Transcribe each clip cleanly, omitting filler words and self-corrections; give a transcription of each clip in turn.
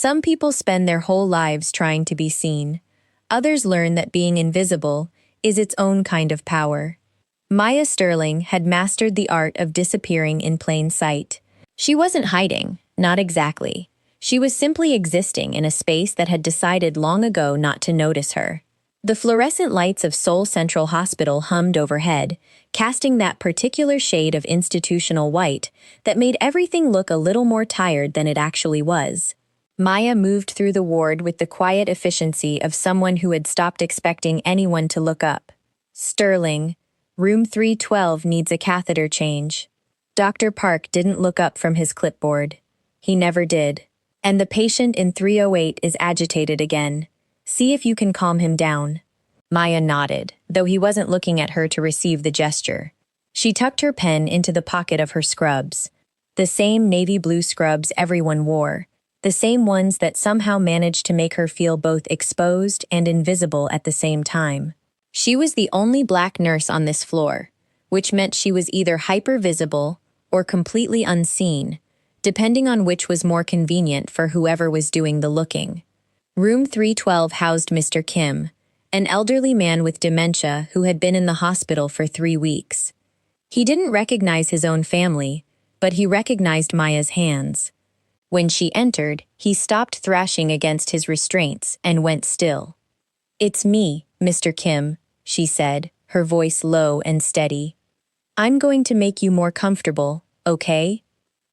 Some people spend their whole lives trying to be seen. Others learn that being invisible is its own kind of power. Maya Sterling had mastered the art of disappearing in plain sight. She wasn't hiding, not exactly. She was simply existing in a space that had decided long ago not to notice her. The fluorescent lights of Seoul Central Hospital hummed overhead, casting that particular shade of institutional white that made everything look a little more tired than it actually was. Maya moved through the ward with the quiet efficiency of someone who had stopped expecting anyone to look up. Sterling, room 312 needs a catheter change. Dr. Park didn't look up from his clipboard. He never did. And the patient in 308 is agitated again. See if you can calm him down. Maya nodded, though he wasn't looking at her to receive the gesture. She tucked her pen into the pocket of her scrubs. The same navy blue scrubs everyone wore. The same ones that somehow managed to make her feel both exposed and invisible at the same time. She was the only black nurse on this floor, which meant she was either hyper-visible or completely unseen, depending on which was more convenient for whoever was doing the looking. Room 312 housed Mr. Kim, an elderly man with dementia who had been in the hospital for 3 weeks. He didn't recognize his own family, but he recognized Maya's hands. When she entered, he stopped thrashing against his restraints and went still. "It's me, Mr. Kim," she said, her voice low and steady. "I'm going to make you more comfortable, okay?"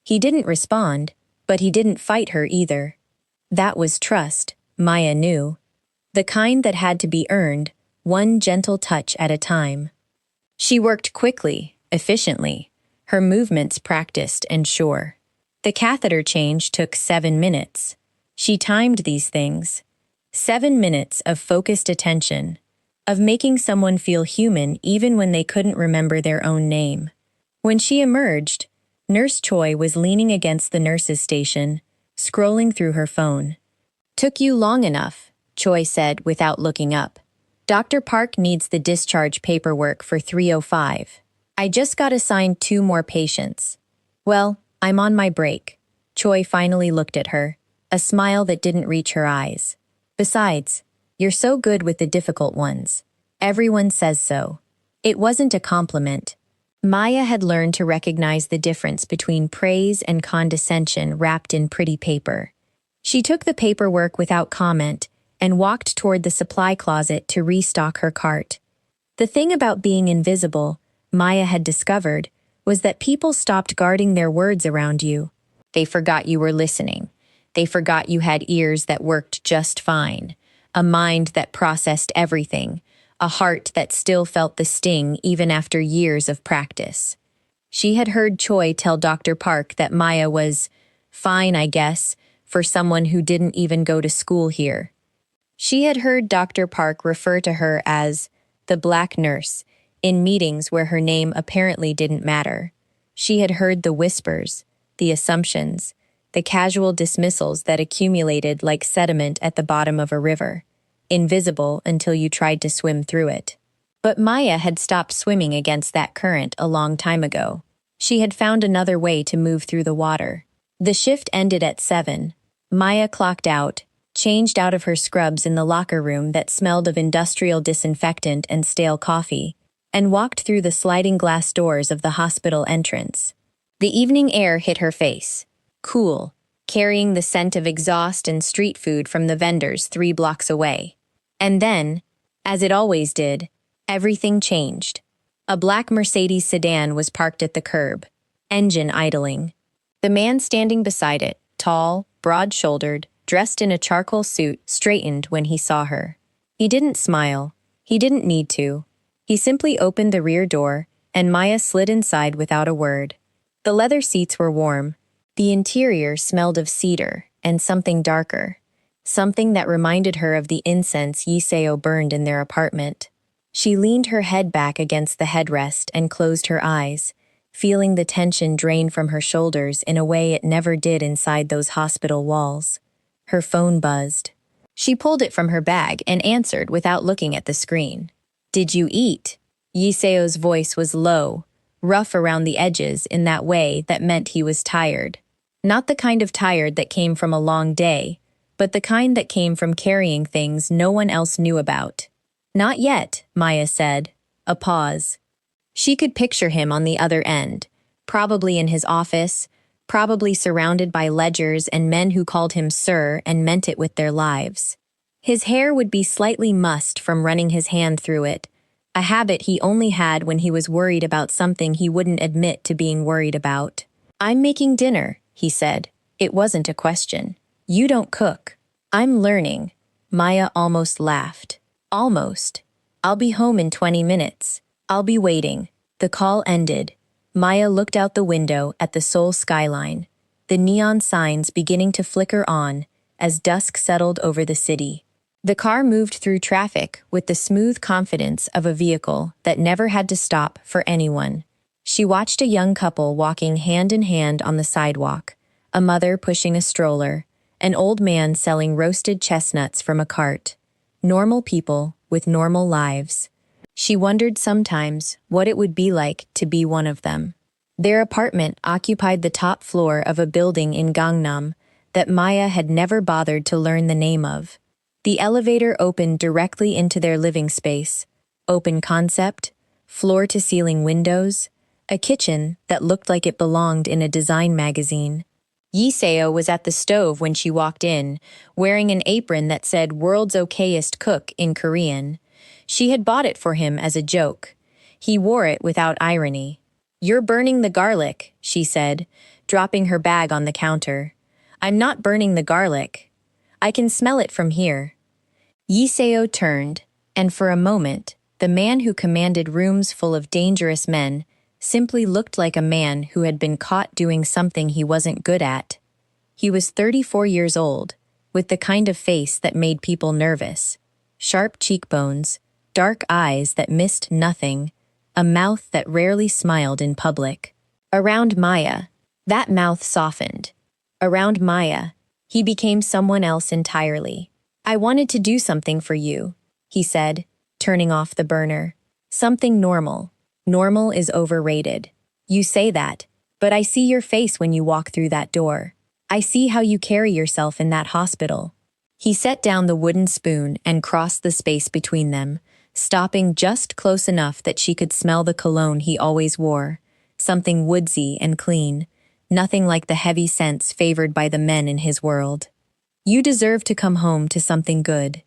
He didn't respond, but he didn't fight her either. That was trust, Maya knew. The kind that had to be earned, one gentle touch at a time. She worked quickly, efficiently, her movements practiced and sure. The catheter change took 7 minutes. She timed these things. 7 minutes of focused attention, of making someone feel human even when they couldn't remember their own name. When she emerged, Nurse Choi was leaning against the nurse's station, scrolling through her phone. "Took you long enough," Choi said without looking up. "Dr. Park needs the discharge paperwork for 305. I just got assigned 2 more patients. Well, I'm on my break." Choi finally looked at her, a smile that didn't reach her eyes. "Besides, you're so good with the difficult ones. Everyone says so." It wasn't a compliment. Maya had learned to recognize the difference between praise and condescension wrapped in pretty paper. She took the paperwork without comment and walked toward the supply closet to restock her cart. The thing about being invisible, Maya had discovered, was that people stopped guarding their words around you. They forgot you were listening. They forgot you had ears that worked just fine, a mind that processed everything, a heart that still felt the sting even after years of practice. She had heard Choi tell Dr. Park that Maya was fine, I guess, for someone who didn't even go to school here. She had heard Dr. Park refer to her as the black nurse in meetings where her name apparently didn't matter. She had heard the whispers, the assumptions, the casual dismissals that accumulated like sediment at the bottom of a river, invisible until you tried to swim through it. But Maya had stopped swimming against that current a long time ago. She had found another way to move through the water. The shift ended at 7. Maya clocked out, changed out of her scrubs in the locker room that smelled of industrial disinfectant and stale coffee, and walked through the sliding glass doors of the hospital entrance. The evening air hit her face, cool, carrying the scent of exhaust and street food from the vendors 3 blocks away. And then, as it always did, everything changed. A black Mercedes sedan was parked at the curb, engine idling. The man standing beside it, tall, broad-shouldered, dressed in a charcoal suit, straightened when he saw her. He didn't smile. He didn't need to. He simply opened the rear door, and Maya slid inside without a word. The leather seats were warm. The interior smelled of cedar and something darker, something that reminded her of the incense Yiseo burned in their apartment. She leaned her head back against the headrest and closed her eyes, feeling the tension drain from her shoulders in a way it never did inside those hospital walls. Her phone buzzed. She pulled it from her bag and answered without looking at the screen. "Did you eat?" Yiseo's voice was low, rough around the edges in that way that meant he was tired. Not the kind of tired that came from a long day, but the kind that came from carrying things no one else knew about. Not yet, Maya said. A pause. She could picture him on the other end, probably in his office, probably surrounded by ledgers and men who called him sir and meant it with their lives. His hair would be slightly mussed from running his hand through it, a habit he only had when he was worried about something he wouldn't admit to being worried about. "I'm making dinner," he said. It wasn't a question. "You don't cook." "I'm learning." Maya almost laughed. "Almost. I'll be home in 20 minutes. I'll be waiting." The call ended. Maya looked out the window at the Seoul skyline, the neon signs beginning to flicker on as dusk settled over the city. The car moved through traffic with the smooth confidence of a vehicle that never had to stop for anyone. She watched a young couple walking hand in hand on the sidewalk, a mother pushing a stroller, an old man selling roasted chestnuts from a cart. Normal people with normal lives. She wondered sometimes what it would be like to be one of them. Their apartment occupied the top floor of a building in Gangnam that Maya had never bothered to learn the name of. The elevator opened directly into their living space, open concept, floor-to-ceiling windows, a kitchen that looked like it belonged in a design magazine. Yiseo was at the stove when she walked in, wearing an apron that said "World's Okayest Cook" in Korean. She had bought it for him as a joke. He wore it without irony. "You're burning the garlic," she said, dropping her bag on the counter. "I'm not burning the garlic. I can smell it from here." Yiseo turned, and for a moment, the man who commanded rooms full of dangerous men simply looked like a man who had been caught doing something he wasn't good at. He was 34 years old, with the kind of face that made people nervous. Sharp cheekbones, dark eyes that missed nothing, a mouth that rarely smiled in public. Around Maya, that mouth softened. Around Maya, he became someone else entirely. "I wanted to do something for you," he said, turning off the burner. "Something normal. Normal is overrated. You say that, but I see your face when you walk through that door. I see how you carry yourself in that hospital." He set down the wooden spoon and crossed the space between them, stopping just close enough that she could smell the cologne he always wore, something woodsy and clean, nothing like the heavy scents favored by the men in his world. "You deserve to come home to something good."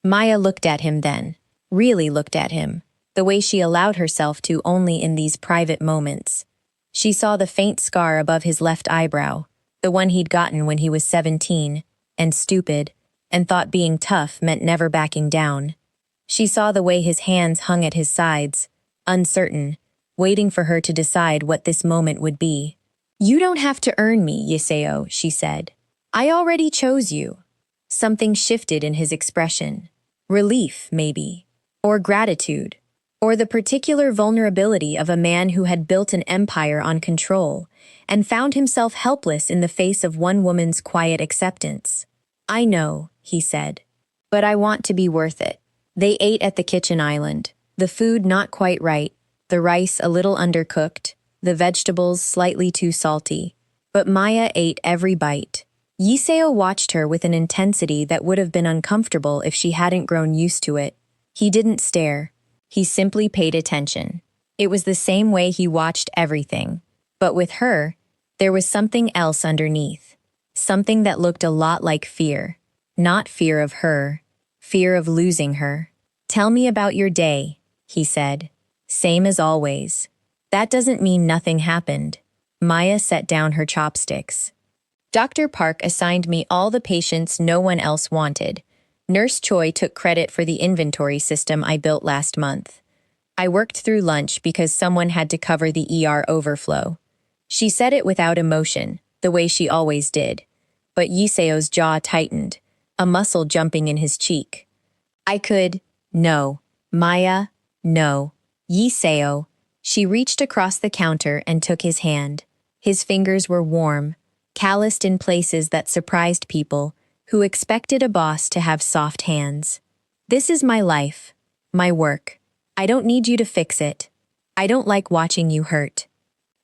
Maya looked at him then, really looked at him, the way she allowed herself to only in these private moments. She saw the faint scar above his left eyebrow, the one he'd gotten when he was 17, and stupid, and thought being tough meant never backing down. She saw the way his hands hung at his sides, uncertain, waiting for her to decide what this moment would be. "You don't have to earn me, Yiseo," she said. "I already chose you." Something shifted in his expression. Relief, maybe. Or gratitude. Or the particular vulnerability of a man who had built an empire on control and found himself helpless in the face of one woman's quiet acceptance. "I know," he said. "But I want to be worth it." They ate at the kitchen island, the food not quite right, the rice a little undercooked, the vegetables slightly too salty. But Maya ate every bite. Yiseo watched her with an intensity that would have been uncomfortable if she hadn't grown used to it. He didn't stare. He simply paid attention. It was the same way he watched everything. But with her, there was something else underneath. Something that looked a lot like fear. Not fear of her. Fear of losing her. "Tell me about your day," he said. "Same as always." "That doesn't mean nothing happened." Maya set down her chopsticks. "Dr. Park assigned me all the patients no one else wanted. Nurse Choi took credit for the inventory system I built last month. I worked through lunch because someone had to cover the ER overflow." She said it without emotion, the way she always did. But Yiseo's jaw tightened, a muscle jumping in his cheek. No. Maya, no. Yiseo." She reached across the counter and took his hand. His fingers were warm, calloused in places that surprised people who expected a boss to have soft hands. "This is my life, my work. I don't need you to fix it. I don't like watching you hurt."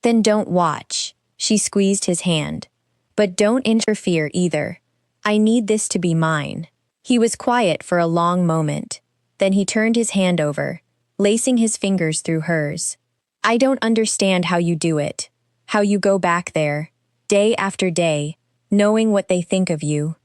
"Then don't watch." She squeezed his hand. "But don't interfere either. I need this to be mine. He was quiet for a long moment. Then he turned his hand over, lacing his fingers through hers. I don't understand how you do it. How you go back there, day after day, knowing what they think of you.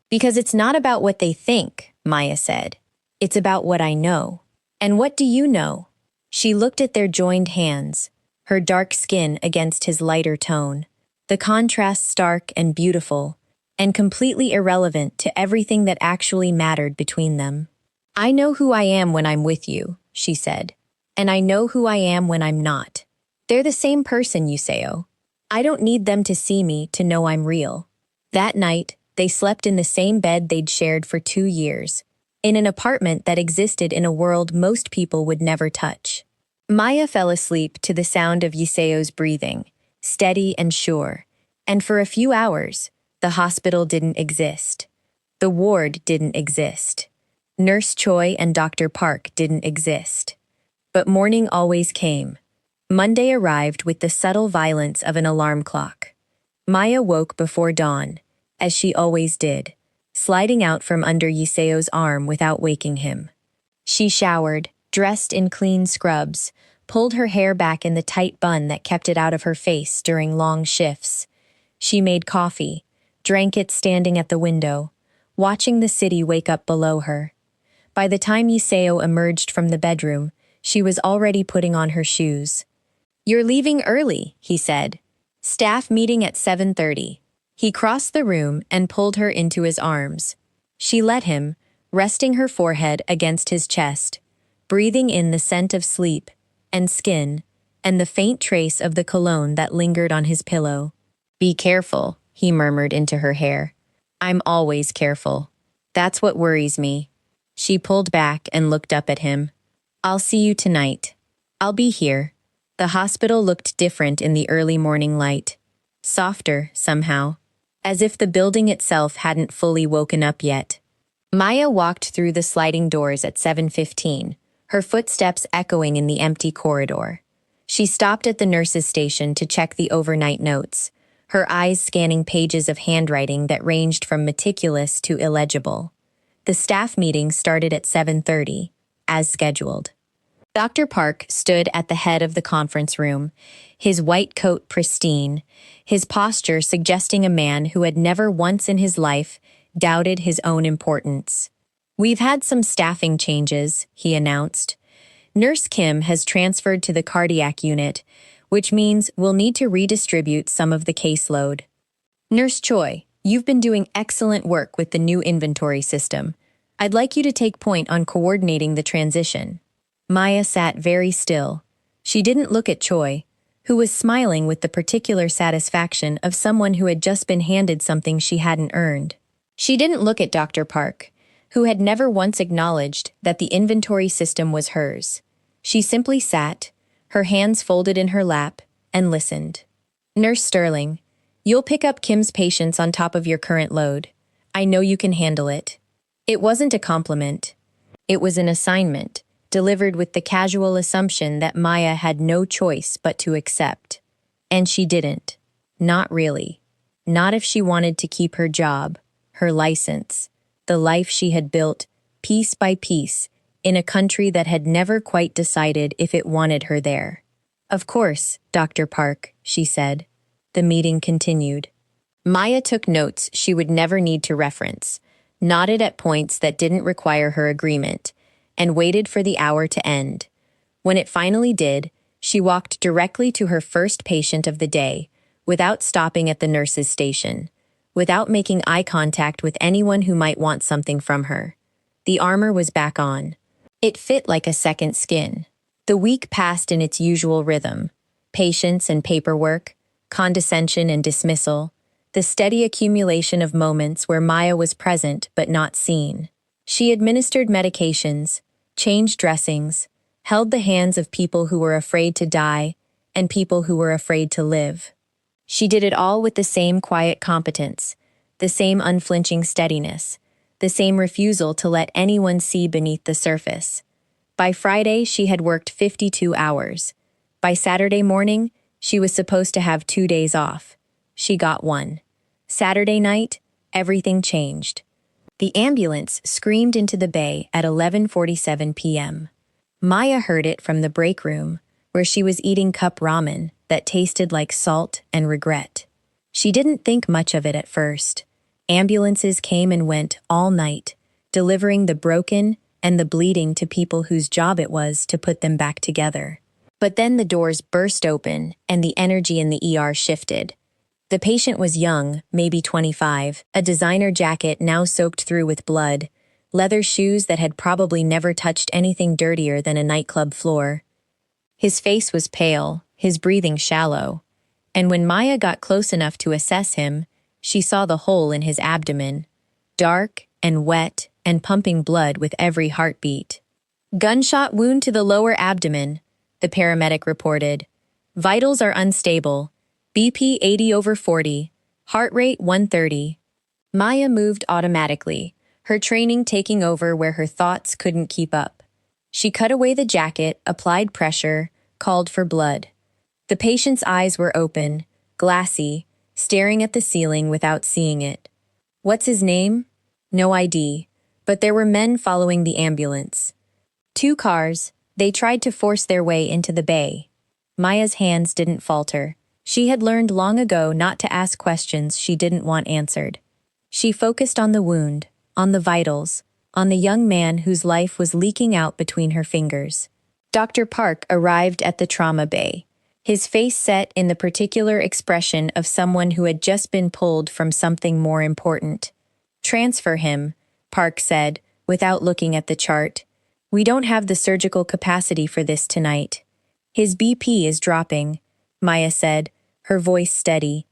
Because it's not about what they think, Maya said. It's about what I know. And what do you know? She looked at their joined hands, her dark skin against his lighter tone, the contrast stark and beautiful, and completely irrelevant to everything that actually mattered between them. I know who I am when I'm with you, she said, and I know who I am when I'm not. They're the same person, Yuseo. I don't need them to see me to know I'm real. That night, they slept in the same bed they'd shared for 2 years, in an apartment that existed in a world most people would never touch. Maya fell asleep to the sound of Yuseo's breathing, steady and sure, and for a few hours, the hospital didn't exist. The ward didn't exist. Nurse Choi and Dr. Park didn't exist. But morning always came. Monday arrived with the subtle violence of an alarm clock. Maya woke before dawn, as she always did, sliding out from under Yuseo's arm without waking him. She showered, dressed in clean scrubs, pulled her hair back in the tight bun that kept it out of her face during long shifts. She made coffee, drank it standing at the window, watching the city wake up below her. By the time Yuseo emerged from the bedroom, she was already putting on her shoes. You're leaving early, he said. Staff meeting at 7:30. He crossed the room and pulled her into his arms. She let him, resting her forehead against his chest, breathing in the scent of sleep and skin and the faint trace of the cologne that lingered on his pillow. Be careful, he murmured into her hair. I'm always careful. That's what worries me. She pulled back and looked up at him. I'll see you tonight. I'll be here. The hospital looked different in the early morning light. Softer, somehow, as if the building itself hadn't fully woken up yet. Maya walked through the sliding doors at 7:15, her footsteps echoing in the empty corridor. She stopped at the nurse's station to check the overnight notes, her eyes scanning pages of handwriting that ranged from meticulous to illegible. The staff meeting started at 7:30, as scheduled. Dr. Park stood at the head of the conference room, his white coat pristine, his posture suggesting a man who had never once in his life doubted his own importance. We've had some staffing changes, he announced. Nurse Kim has transferred to the cardiac unit, which means we'll need to redistribute some of the caseload. Nurse Choi, you've been doing excellent work with the new inventory system. I'd like you to take point on coordinating the transition. Maya sat very still. She didn't look at Choi, who was smiling with the particular satisfaction of someone who had just been handed something she hadn't earned. She didn't look at Dr. Park, who had never once acknowledged that the inventory system was hers. She simply sat, her hands folded in her lap, and listened. Nurse Sterling, you'll pick up Kim's patients on top of your current load. I know you can handle it. It wasn't a compliment. It was an assignment, delivered with the casual assumption that Maya had no choice but to accept. And she didn't. Not really. Not if she wanted to keep her job, her license, the life she had built, piece by piece, in a country that had never quite decided if it wanted her there. Of course, Dr. Park, she said. The meeting continued. Maya took notes she would never need to reference, nodded at points that didn't require her agreement, and waited for the hour to end. When it finally did, she walked directly to her first patient of the day, without stopping at the nurse's station, without making eye contact with anyone who might want something from her. The armor was back on. It fit like a second skin. The week passed in its usual rhythm. Patience and paperwork, condescension and dismissal, the steady accumulation of moments where Maya was present but not seen. She administered medications, changed dressings, held the hands of people who were afraid to die and people who were afraid to live. She did it all with the same quiet competence, the same unflinching steadiness, the same refusal to let anyone see beneath the surface. By Friday, she had worked 52 hours. By Saturday morning, she was supposed to have 2 days off. She got one. Saturday night, everything changed. The ambulance screamed into the bay at 11:47 p.m. Maya heard it from the break room, where she was eating cup ramen that tasted like salt and regret. She didn't think much of it at first. Ambulances came and went all night, delivering the broken and the bleeding to people whose job it was to put them back together. But then the doors burst open and the energy in the ER shifted. The patient was young, maybe 25, a designer jacket now soaked through with blood, leather shoes that had probably never touched anything dirtier than a nightclub floor. His face was pale, his breathing shallow, and when Maya got close enough to assess him, she saw the hole in his abdomen, dark and wet and pumping blood with every heartbeat. "Gunshot wound to the lower abdomen," the paramedic reported. "Vitals are unstable. BP 80/40, heart rate 130. Maya moved automatically, her training taking over where her thoughts couldn't keep up. She cut away the jacket, applied pressure, called for blood. The patient's eyes were open, glassy, staring at the ceiling without seeing it. What's his name? No ID, but there were men following the ambulance. 2 cars, they tried to force their way into the bay. Maya's hands didn't falter. She had learned long ago not to ask questions she didn't want answered. She focused on the wound, on the vitals, on the young man whose life was leaking out between her fingers. Dr. Park arrived at the trauma bay, his face set in the particular expression of someone who had just been pulled from something more important. "Transfer him," Park said, without looking at the chart. "We don't have the surgical capacity for this tonight." "His BP is dropping," Maya said, her voice steady.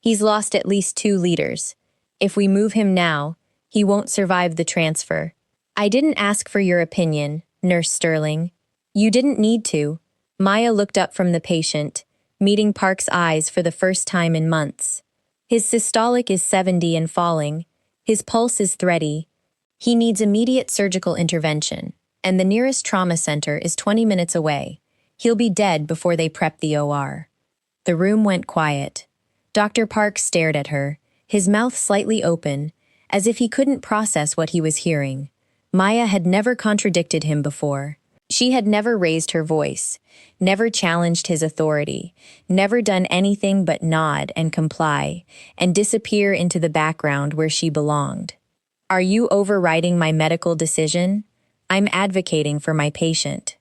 "He's lost at least 2 liters. If we move him now, he won't survive the transfer." "I didn't ask for your opinion, Nurse Sterling." "You didn't need to." Maya looked up from the patient, meeting Park's eyes for the first time in months. "His systolic is 70 and falling. His pulse is thready. He needs immediate surgical intervention, and the nearest trauma center is 20 minutes away. He'll be dead before they prep the OR." The room went quiet. Dr. Park stared at her, his mouth slightly open, as if he couldn't process what he was hearing. Maya had never contradicted him before. She had never raised her voice, never challenged his authority, never done anything but nod and comply, and disappear into the background where she belonged. "Are you overriding my medical decision? I'm advocating for my patient."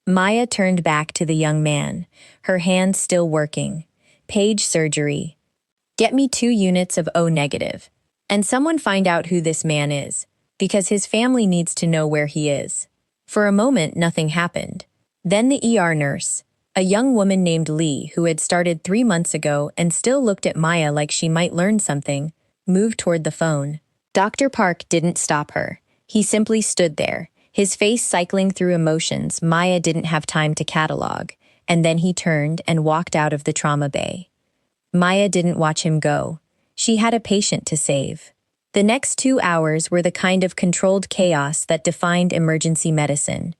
Maya turned back to the young man, her hands still working. "Page surgery. Get me 2 units of O negative. And someone find out who this man is, because his family needs to know where he is." For a moment, nothing happened. Then the ER nurse, a young woman named Lee who had started 3 months ago and still looked at Maya like she might learn something, moved toward the phone. Dr. Park didn't stop her. He simply stood there, his face cycling through emotions Maya didn't have time to catalog, and then he turned and walked out of the trauma bay. Maya didn't watch him go. She had a patient to save. The next 2 hours were the kind of controlled chaos that defined emergency medicine.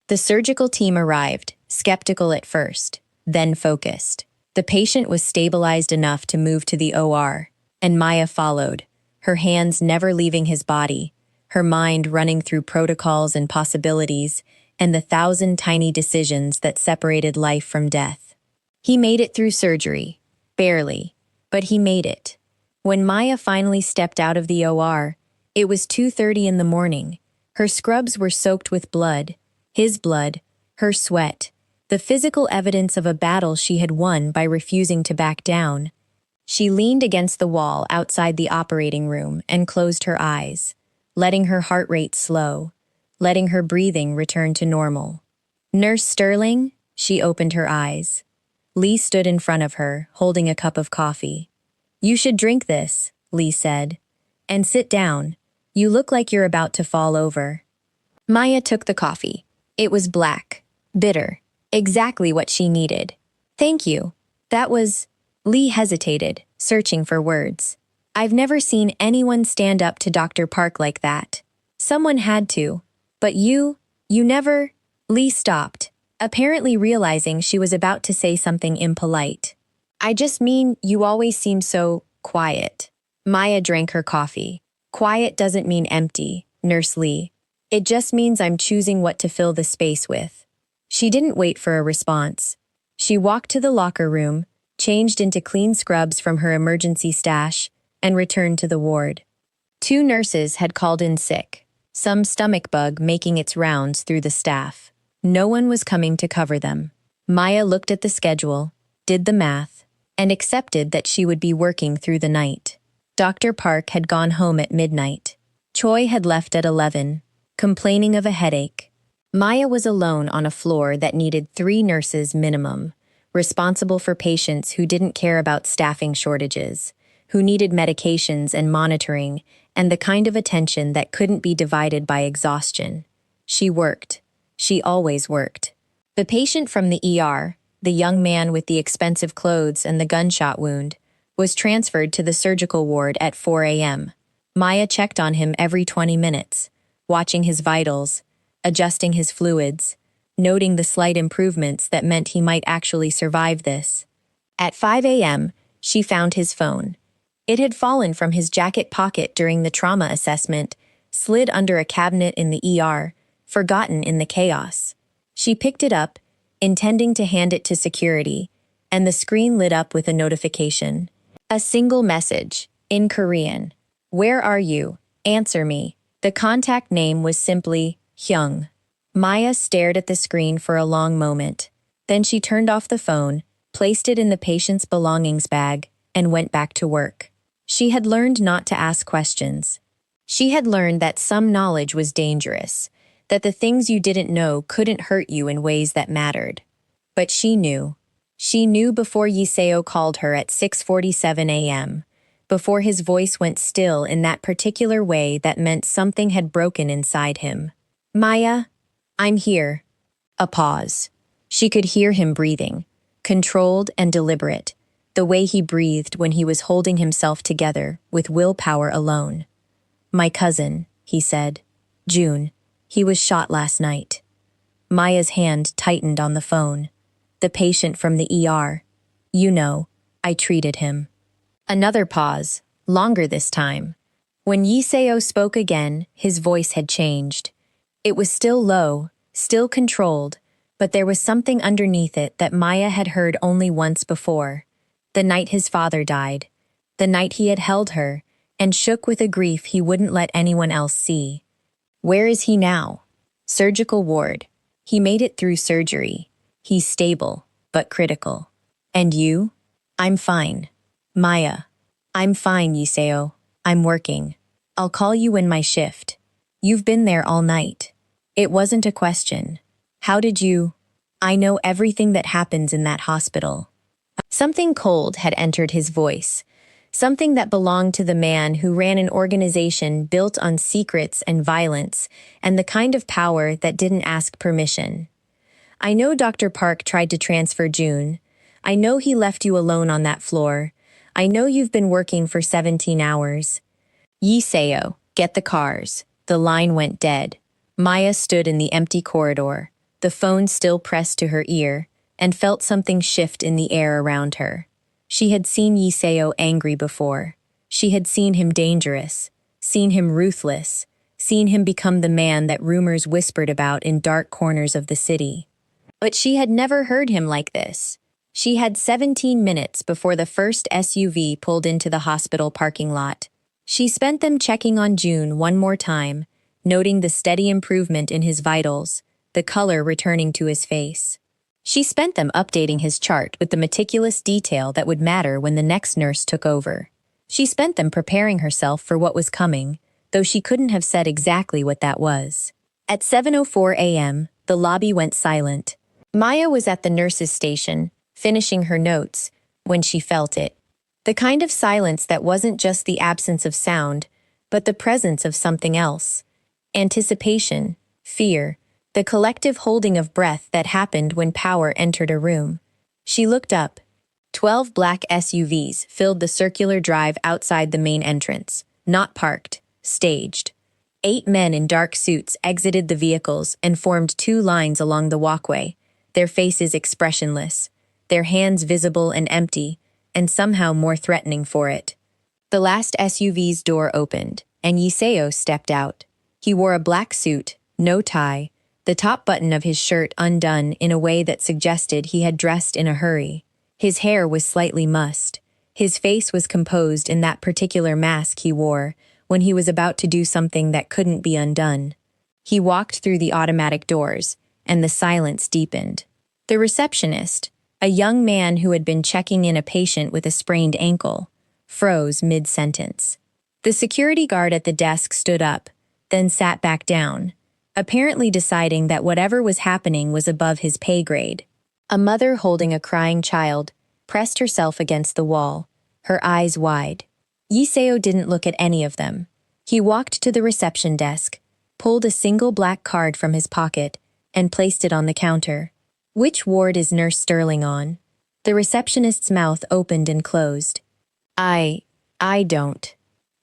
The surgical team arrived, skeptical at first, then focused. The patient was stabilized enough to move to the OR, and Maya followed, her hands never leaving his body, her mind running through protocols and possibilities, and the 1,000 tiny decisions that separated life from death. He made it through surgery. Barely. But he made it. When Maya finally stepped out of the OR, it was 2:30 in the morning. Her scrubs were soaked with blood, his blood, her sweat, the physical evidence of a battle she had won by refusing to back down. She leaned against the wall outside the operating room and closed her eyes, letting her heart rate slow, letting her breathing return to normal. "Nurse Sterling?" She opened her eyes. Lee stood in front of her, holding a cup of coffee. "You should drink this," Lee said. "And sit down. You look like you're about to fall over." Maya took the coffee. It was black, bitter, exactly what she needed. "Thank you. That was..." Lee hesitated, searching for words. "I've never seen anyone stand up to Dr. Park like that. Someone had to. But you never..." Lee stopped, apparently realizing she was about to say something impolite. "I just mean you always seem so quiet." Maya drank her coffee. Quiet doesn't mean empty, Nurse Lee. It just means I'm choosing what to fill the space with. She didn't wait for a response. She walked to the locker room, changed into clean scrubs from her emergency stash, and returned to the ward. 2 nurses had called in sick, some stomach bug making its rounds through the staff. No one was coming to cover them. Maya looked at the schedule, did the math, and accepted that she would be working through the night. Dr. Park had gone home at midnight. Choi had left at 11, complaining of a headache. Maya was alone on a floor that needed 3 nurses minimum, responsible for patients who didn't care about staffing shortages, who needed medications and monitoring, and the kind of attention that couldn't be divided by exhaustion. She worked. She always worked. The patient from the ER, the young man with the expensive clothes and the gunshot wound, was transferred to the surgical ward at 4 a.m. Maya checked on him every 20 minutes, watching his vitals, adjusting his fluids, noting the slight improvements that meant he might actually survive this. At 5 a.m., she found his phone. It had fallen from his jacket pocket during the trauma assessment, slid under a cabinet in the ER, forgotten in the chaos. She picked it up, intending to hand it to security, and the screen lit up with a notification. A single message, in Korean. "Where are you? Answer me." The contact name was simply Hyung. Maya stared at the screen for a long moment. Then she turned off the phone, placed it in the patient's belongings bag, and went back to work. She had learned not to ask questions. She had learned that some knowledge was dangerous, that the things you didn't know couldn't hurt you in ways that mattered. But she knew. She knew before Yiseo called her at 6:47 a.m., before his voice went still in that particular way that meant something had broken inside him. "Maya, I'm here." A pause. She could hear him breathing, controlled and deliberate, the way he breathed when he was holding himself together with willpower alone. "My cousin," he said. "June. He was shot last night." Maya's hand tightened on the phone. "The patient from the ER. You know, I treated him." Another pause, longer this time. When Yiseo spoke again, his voice had changed. It was still low, still controlled, but there was something underneath it that Maya had heard only once before. The night his father died. The night he had held her, and shook with a grief he wouldn't let anyone else see. Where is he now? Surgical ward. He made it through surgery. He's stable, but critical. And you? I'm fine. Maya. I'm fine, Yiseo. I'm working. I'll call you when my shift. You've been there all night. It wasn't a question. How did you? I know everything that happens in that hospital. Something cold had entered his voice. Something that belonged to the man who ran an organization built on secrets and violence, and the kind of power that didn't ask permission. I know Dr. Park tried to transfer June. I know he left you alone on that floor. I know you've been working for 17 hours. Yiseo, get the cars. The line went dead. Maya stood in the empty corridor, the phone still pressed to her ear, and felt something shift in the air around her. She had seen Yiseo angry before. She had seen him dangerous, seen him ruthless, seen him become the man that rumors whispered about in dark corners of the city. But she had never heard him like this. She had 17 minutes before the first SUV pulled into the hospital parking lot. She spent them checking on June one more time, noting the steady improvement in his vitals, the color returning to his face. She spent them updating his chart with the meticulous detail that would matter when the next nurse took over. She spent them preparing herself for what was coming, though she couldn't have said exactly what that was. At 7:04 a.m., the lobby went silent. Maya was at the nurse's station, finishing her notes, when she felt it. The kind of silence that wasn't just the absence of sound, but the presence of something else. Anticipation, fear, the collective holding of breath that happened when power entered a room. She looked up. 12 black SUVs filled the circular drive outside the main entrance, not parked, staged. 8 men in dark suits exited the vehicles and formed 2 lines along the walkway, their faces expressionless, their hands visible and empty, and somehow more threatening for it. The last SUV's door opened, and Yiseo stepped out. He wore a black suit, no tie, the top button of his shirt undone in a way that suggested he had dressed in a hurry. His hair was slightly mussed. His face was composed in that particular mask he wore when he was about to do something that couldn't be undone. He walked through the automatic doors, and the silence deepened. The receptionist, a young man who had been checking in a patient with a sprained ankle, froze mid-sentence. The security guard at the desk stood up, then sat back down, apparently deciding that whatever was happening was above his pay grade. A mother holding a crying child pressed herself against the wall, her eyes wide. Yiseo didn't look at any of them. He walked to the reception desk, pulled a single black card from his pocket, and placed it on the counter. "Which ward is Nurse Sterling on?" The receptionist's mouth opened and closed. I don't."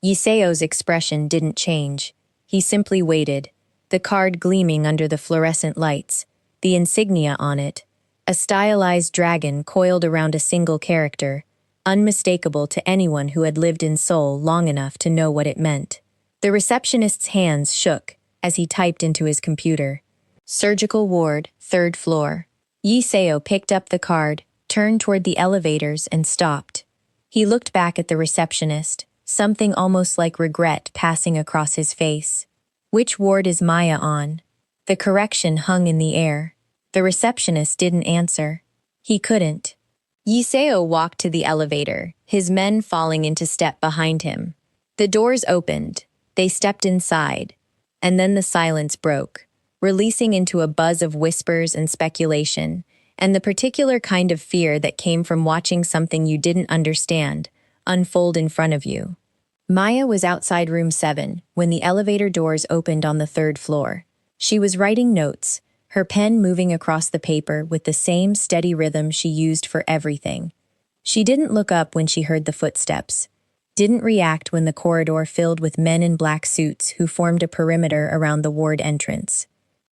Yiseo's expression didn't change. He simply waited, the card gleaming under the fluorescent lights, the insignia on it, a stylized dragon coiled around a single character, unmistakable to anyone who had lived in Seoul long enough to know what it meant. The receptionist's hands shook as he typed into his computer. "Surgical ward, 3rd floor." Yiseo picked up the card, turned toward the elevators, and stopped. He looked back at the receptionist, something almost like regret passing across his face. "Which ward is Maya on?" The correction hung in the air. The receptionist didn't answer. He couldn't. Yiseo walked to the elevator, his men falling into step behind him. The doors opened. They stepped inside. And then the silence broke, releasing into a buzz of whispers and speculation, and the particular kind of fear that came from watching something you didn't understand unfold in front of you. Maya was outside room 7 when the elevator doors opened on the 3rd floor. She was writing notes, her pen moving across the paper with the same steady rhythm she used for everything. She didn't look up when she heard the footsteps, didn't react when the corridor filled with men in black suits who formed a perimeter around the ward entrance.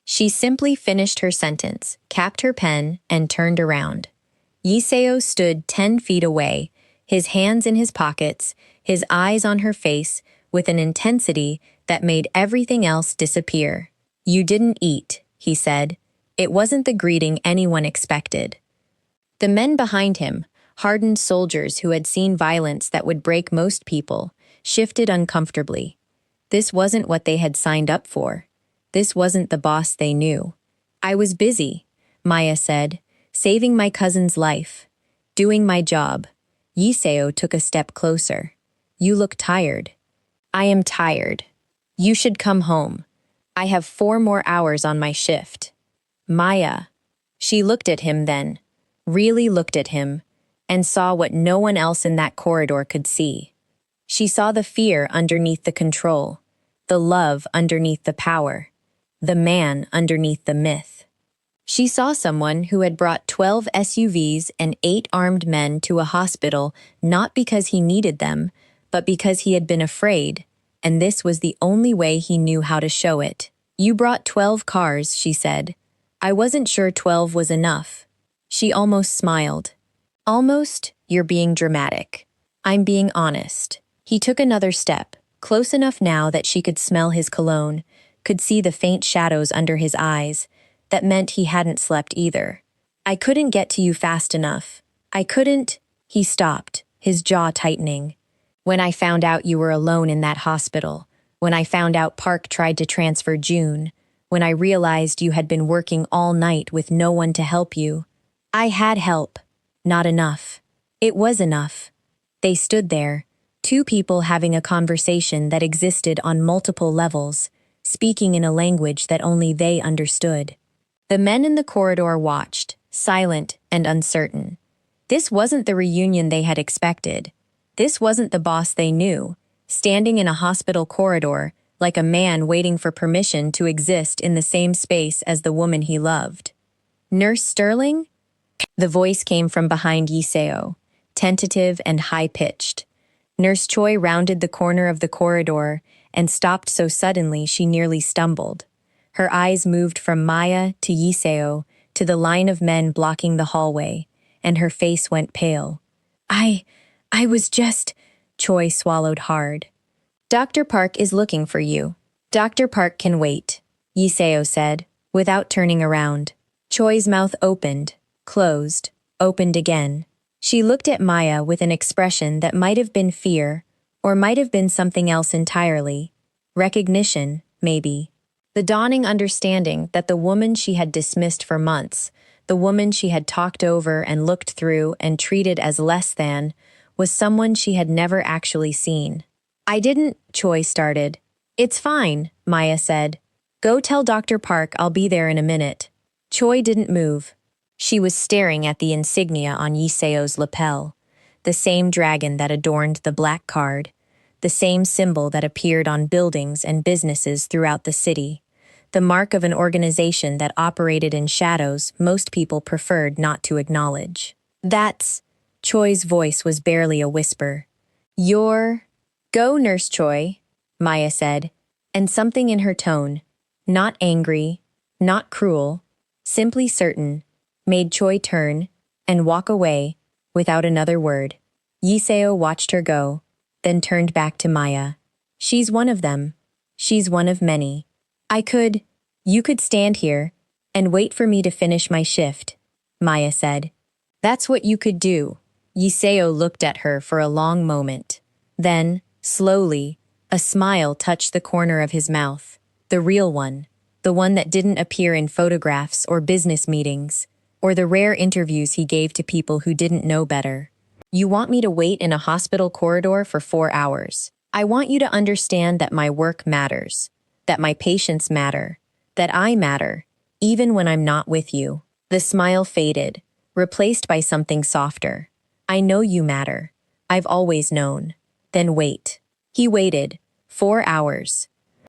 She simply finished her sentence, capped her pen, and turned around. Yiseo stood 10 feet away, his hands in his pockets, his eyes on her face, with an intensity that made everything else disappear. "You didn't eat," he said. It wasn't the greeting anyone expected. The men behind him, hardened soldiers who had seen violence that would break most people, shifted uncomfortably. This wasn't what they had signed up for. This wasn't the boss they knew. "I was busy," Maya said, "saving my cousin's life. Doing my job." Yiseo took a step closer. "You look tired." "I am tired. You should come home. I have 4 more hours on my shift." "Maya." She looked at him then, really looked at him, and saw what no one else in that corridor could see. She saw the fear underneath the control, the love underneath the power, the man underneath the myth. She saw someone who had brought 12 SUVs and 8 armed men to a hospital not because he needed them, but because he had been afraid, and this was the only way he knew how to show it. "You brought 12 cars," she said. "I wasn't sure 12 was enough." She almost smiled. "Almost, you're being dramatic. I'm being honest." He took another step, close enough now that she could smell his cologne, could see the faint shadows under his eyes. That meant he hadn't slept either. "I couldn't get to you fast enough. I couldn't." He stopped, his jaw tightening. "When I found out you were alone in that hospital, when I found out Park tried to transfer June, when I realized you had been working all night with no one to help you. I had help. Not enough. It was enough." They stood there, 2 people having a conversation that existed on multiple levels, speaking in a language that only they understood. The men in the corridor watched, silent and uncertain. This wasn't the reunion they had expected. This wasn't the boss they knew, standing in a hospital corridor like a man waiting for permission to exist in the same space as the woman he loved. "Nurse Sterling?" The voice came from behind Yiseo, tentative and high-pitched. Nurse Choi rounded the corner of the corridor and stopped so suddenly she nearly stumbled. Her eyes moved from Maya to Yiseo to the line of men blocking the hallway, and her face went pale. I was just..." Choi swallowed hard. Dr. Park is looking for you. Dr. Park can wait, Yiseo said, without turning around. Choi's mouth opened, closed, opened again. She looked at Maya with an expression that might have been fear, or might have been something else entirely. Recognition, maybe. The dawning understanding that the woman she had dismissed for months, the woman she had talked over and looked through and treated as less than, was someone she had never actually seen. I didn't, Choi started. It's fine, Maya said. Go tell Dr. Park I'll be there in a minute. Choi didn't move. She was staring at the insignia on Yiseo's lapel, the same dragon that adorned the black card, the same symbol that appeared on buildings and businesses throughout the city, the mark of an organization that operated in shadows most people preferred not to acknowledge. That's... Choi's voice was barely a whisper. You're... Go, Nurse Choi, Maya said, and something in her tone, not angry, not cruel, simply certain, made Choi turn and walk away without another word. Yiseo watched her go, then turned back to Maya. She's one of them. She's one of many. You could stand here and wait for me to finish my shift, Maya said. That's what you could do. Yiseo looked at her for a long moment. Then, slowly, a smile touched the corner of his mouth. The real one. The one that didn't appear in photographs or business meetings, or the rare interviews he gave to people who didn't know better. You want me to wait in a hospital corridor for 4 hours. I want you to understand that my work matters, that my patients matter, that I matter, even when I'm not with you. The smile faded, replaced by something softer. I know you matter. I've always known. Then wait. He waited. 4 hours.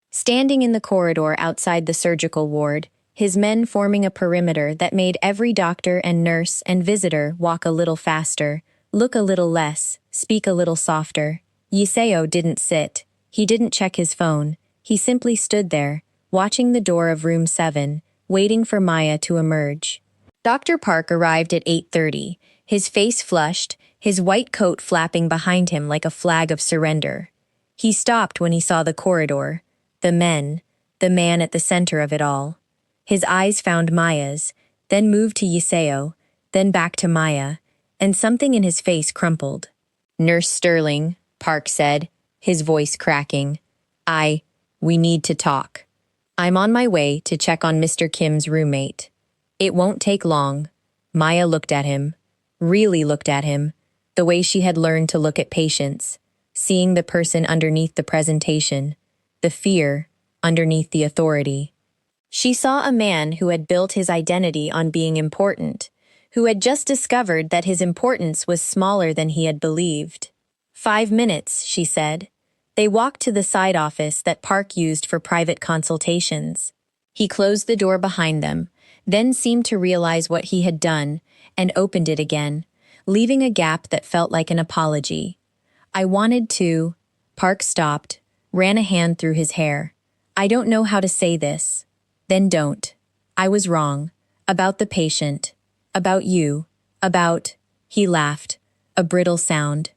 Standing in the corridor outside the surgical ward, his men forming a perimeter that made every doctor and nurse and visitor walk a little faster, look a little less, speak a little softer. Yiseo didn't sit. He didn't check his phone. He simply stood there, watching the door of room 7, waiting for Maya to emerge. Dr. Park arrived at 8:30, his face flushed, his white coat flapping behind him like a flag of surrender. He stopped when he saw the corridor, the men, the man at the center of it all. His eyes found Maya's, then moved to Yiseo, then back to Maya, and something in his face crumpled. Nurse Sterling, Park said, his voice cracking. We need to talk. I'm on my way to check on Mr. Kim's roommate. It won't take long. Maya looked at him, really looked at him, the way she had learned to look at patients, seeing the person underneath the presentation, the fear underneath the authority. She saw a man who had built his identity on being important, who had just discovered that his importance was smaller than he had believed. 5 minutes, she said. They walked to the side office that Park used for private consultations. He closed the door behind them, then seemed to realize what he had done, and opened it again, leaving a gap that felt like an apology. I wanted to... Park stopped, ran a hand through his hair. I don't know how to say this. Then don't. I was wrong. About the patient. About you. About... He laughed. A brittle sound.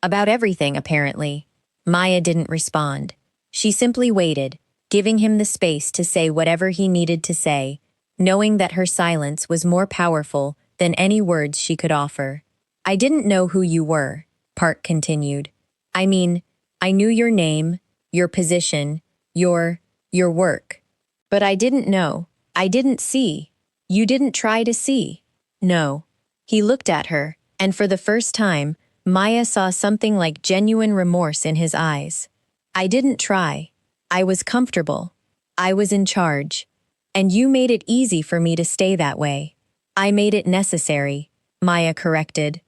About everything, apparently. Maya didn't respond. She simply waited, giving him the space to say whatever he needed to say, knowing that her silence was more powerful than any words she could offer. I didn't know who you were, Park continued. I mean, I knew your name, your position, your work. But I didn't know. I didn't see. You didn't try to see. No. He looked at her, and for the first time, Maya saw something like genuine remorse in his eyes. I didn't try. I was comfortable. I was in charge. And you made it easy for me to stay that way. I made it necessary, Maya corrected.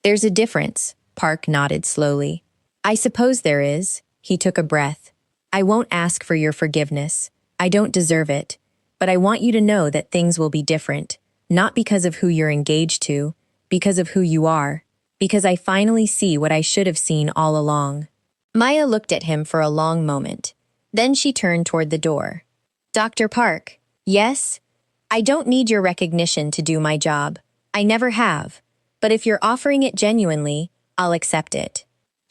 There's a difference, Park nodded slowly. I suppose there is. He took a breath. I won't ask for your forgiveness. I don't deserve it. But I want you to know that things will be different. Not because of who you're engaged to, because of who you are. Because I finally see what I should have seen all along. Maya looked at him for a long moment. Then she turned toward the door. Dr. Park, yes? I don't need your recognition to do my job. I never have. But if you're offering it genuinely, I'll accept it.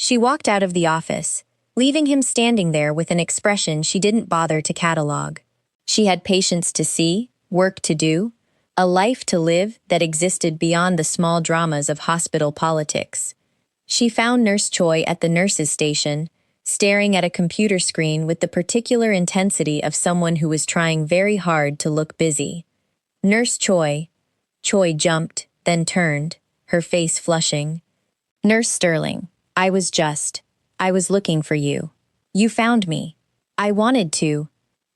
She walked out of the office, leaving him standing there with an expression she didn't bother to catalogue. She had patience to see, work to do, a life to live that existed beyond the small dramas of hospital politics. She found Nurse Choi at the nurse's station, staring at a computer screen with the particular intensity of someone who was trying very hard to look busy. Nurse Choi. Choi jumped, then turned, her face flushing. Nurse Sterling, I was looking for you. You found me. I wanted to.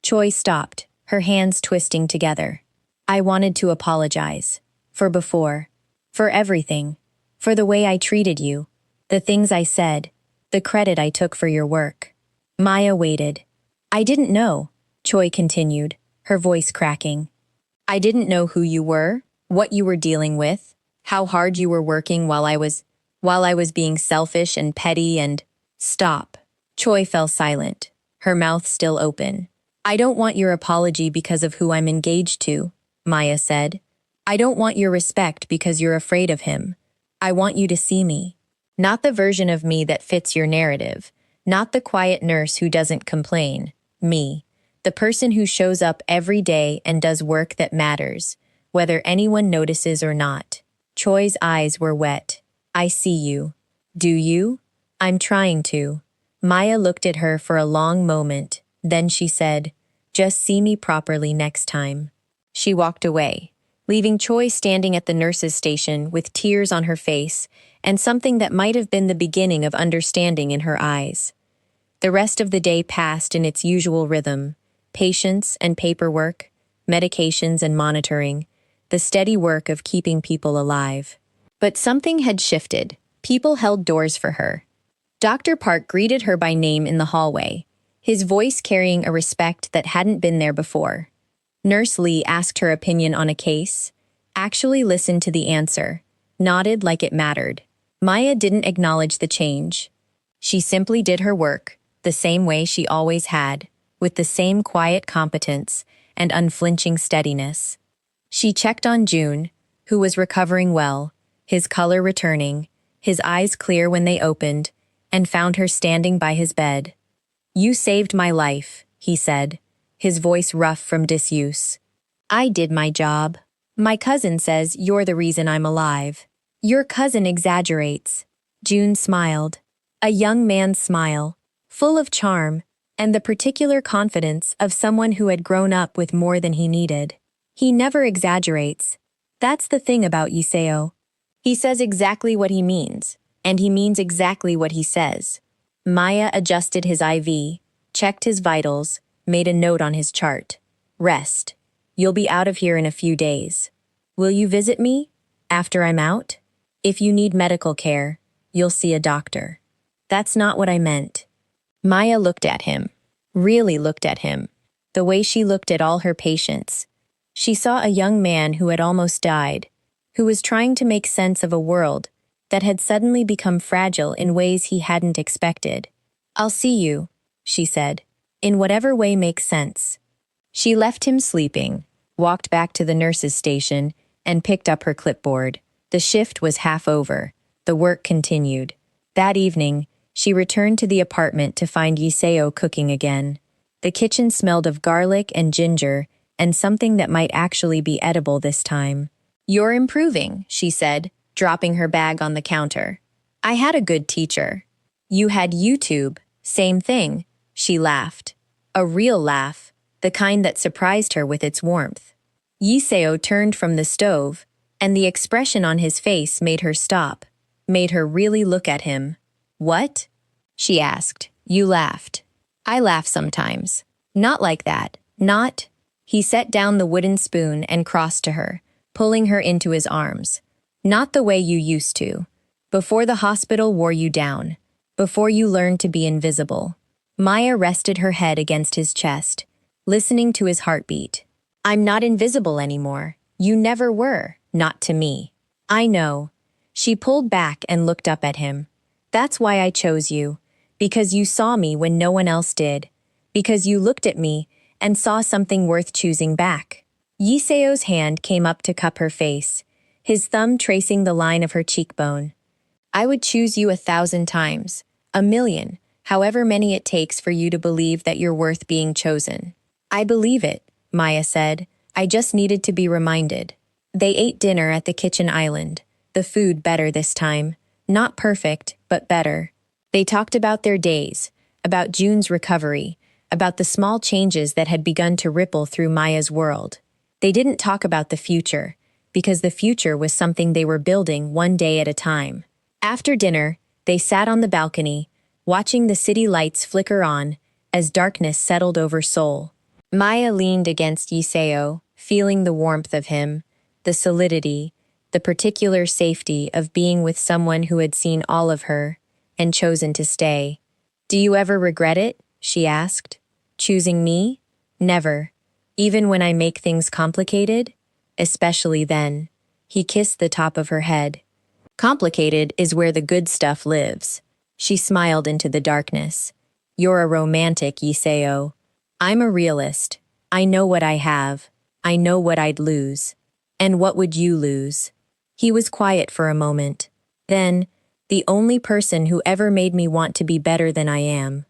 Choi stopped, her hands twisting together. I wanted to apologize. For before. For everything. For the way I treated you. The things I said. The credit I took for your work. Maya waited. I didn't know, Choi continued, her voice cracking. I didn't know who you were, what you were dealing with, how hard you were working while I was being selfish and petty and— Stop. Choi fell silent, her mouth still open. I don't want your apology because of who I'm engaged to, Maya said. I don't want your respect because you're afraid of him. I want you to see me. Not the version of me that fits your narrative. Not the quiet nurse who doesn't complain. Me. The person who shows up every day and does work that matters, whether anyone notices or not. Choi's eyes were wet. I see you. Do you? I'm trying to. Maya looked at her for a long moment, then she said, just see me properly next time. She walked away, leaving Choi standing at the nurse's station with tears on her face and something that might have been the beginning of understanding in her eyes. The rest of the day passed in its usual rhythm, patience and paperwork, medications and monitoring, the steady work of keeping people alive. But something had shifted. People held doors for her. Dr. Park greeted her by name in the hallway, his voice carrying a respect that hadn't been there before. Nurse Lee asked her opinion on a case, actually listened to the answer, nodded like it mattered. Maya didn't acknowledge the change. She simply did her work, the same way she always had, with the same quiet competence and unflinching steadiness. She checked on June, who was recovering well, his color returning, his eyes clear when they opened, and found her standing by his bed. You saved my life, he said, his voice rough from disuse. I did my job. My cousin says you're the reason I'm alive. Your cousin exaggerates. June smiled. A young man's smile, full of charm, and the particular confidence of someone who had grown up with more than he needed. He never exaggerates. That's the thing about Yiseo. He says exactly what he means, and he means exactly what he says. Maya adjusted his IV, checked his vitals, made a note on his chart. Rest. You'll be out of here in a few days. Will you visit me? After I'm out? If you need medical care, you'll see a doctor. That's not what I meant. Maya looked at him. Really looked at him. The way she looked at all her patients. She saw a young man who had almost died, who was trying to make sense of a world that had suddenly become fragile in ways he hadn't expected. I'll see you, she said, in whatever way makes sense. She left him sleeping, walked back to the nurse's station, and picked up her clipboard. The shift was half over. The work continued. That evening, she returned to the apartment to find Yiseo cooking again. The kitchen smelled of garlic and ginger and something that might actually be edible this time. You're improving, she said, dropping her bag on the counter. I had a good teacher. You had YouTube. Same thing, she laughed. A real laugh, the kind that surprised her with its warmth. Yiseo turned from the stove, and the expression on his face made her stop, made her really look at him. What? She asked. You laughed. I laugh sometimes. Not like that. Not. He set down the wooden spoon and crossed to her, pulling her into his arms. Not the way you used to. Before the hospital wore you down. Before you learned to be invisible. Maya rested her head against his chest, listening to his heartbeat. I'm not invisible anymore. You never were. Not to me. I know. She pulled back and looked up at him. That's why I chose you. Because you saw me when no one else did. Because you looked at me and saw something worth choosing back. Yiseo's hand came up to cup her face, his thumb tracing the line of her cheekbone. I would choose you 1,000 times. 1 million, however many it takes for you to believe that you're worth being chosen. I believe it, Maya said. I just needed to be reminded. They ate dinner at the kitchen island. The food better this time. Not perfect, but better. They talked about their days, about June's recovery, about the small changes that had begun to ripple through Maya's world. They didn't talk about the future, because the future was something they were building one day at a time. After dinner, they sat on the balcony, watching the city lights flicker on as darkness settled over Seoul. Maya leaned against Yiseo, feeling the warmth of him, the solidity, the particular safety of being with someone who had seen all of her and chosen to stay. "Do you ever regret it?" she asked. "Choosing me? Never. Even when I make things complicated? Especially then." He kissed the top of her head. "Complicated is where the good stuff lives." She smiled into the darkness. "You're a romantic, Yiseo. I'm a realist. I know what I have. I know what I'd lose. And what would you lose?" He was quiet for a moment. Then, "The only person who ever made me want to be better than I am.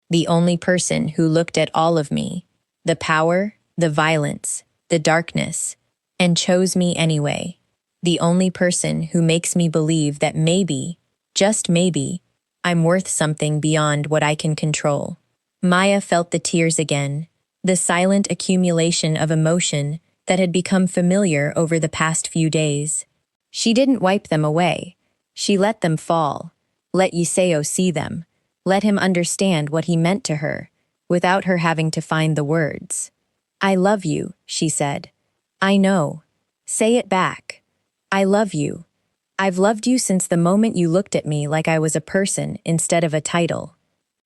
The only person who looked at all of me, the power, the violence, the darkness, and chose me anyway. The only person who makes me believe that maybe, just maybe, I'm worth something beyond what I can control." Maya felt the tears again, the silent accumulation of emotion that had become familiar over the past few days. She didn't wipe them away. She let them fall, let Yiseo see them, let him understand what he meant to her, without her having to find the words. "I love you," she said. "I know. Say it back. I love you. I've loved you since the moment you looked at me like I was a person instead of a title.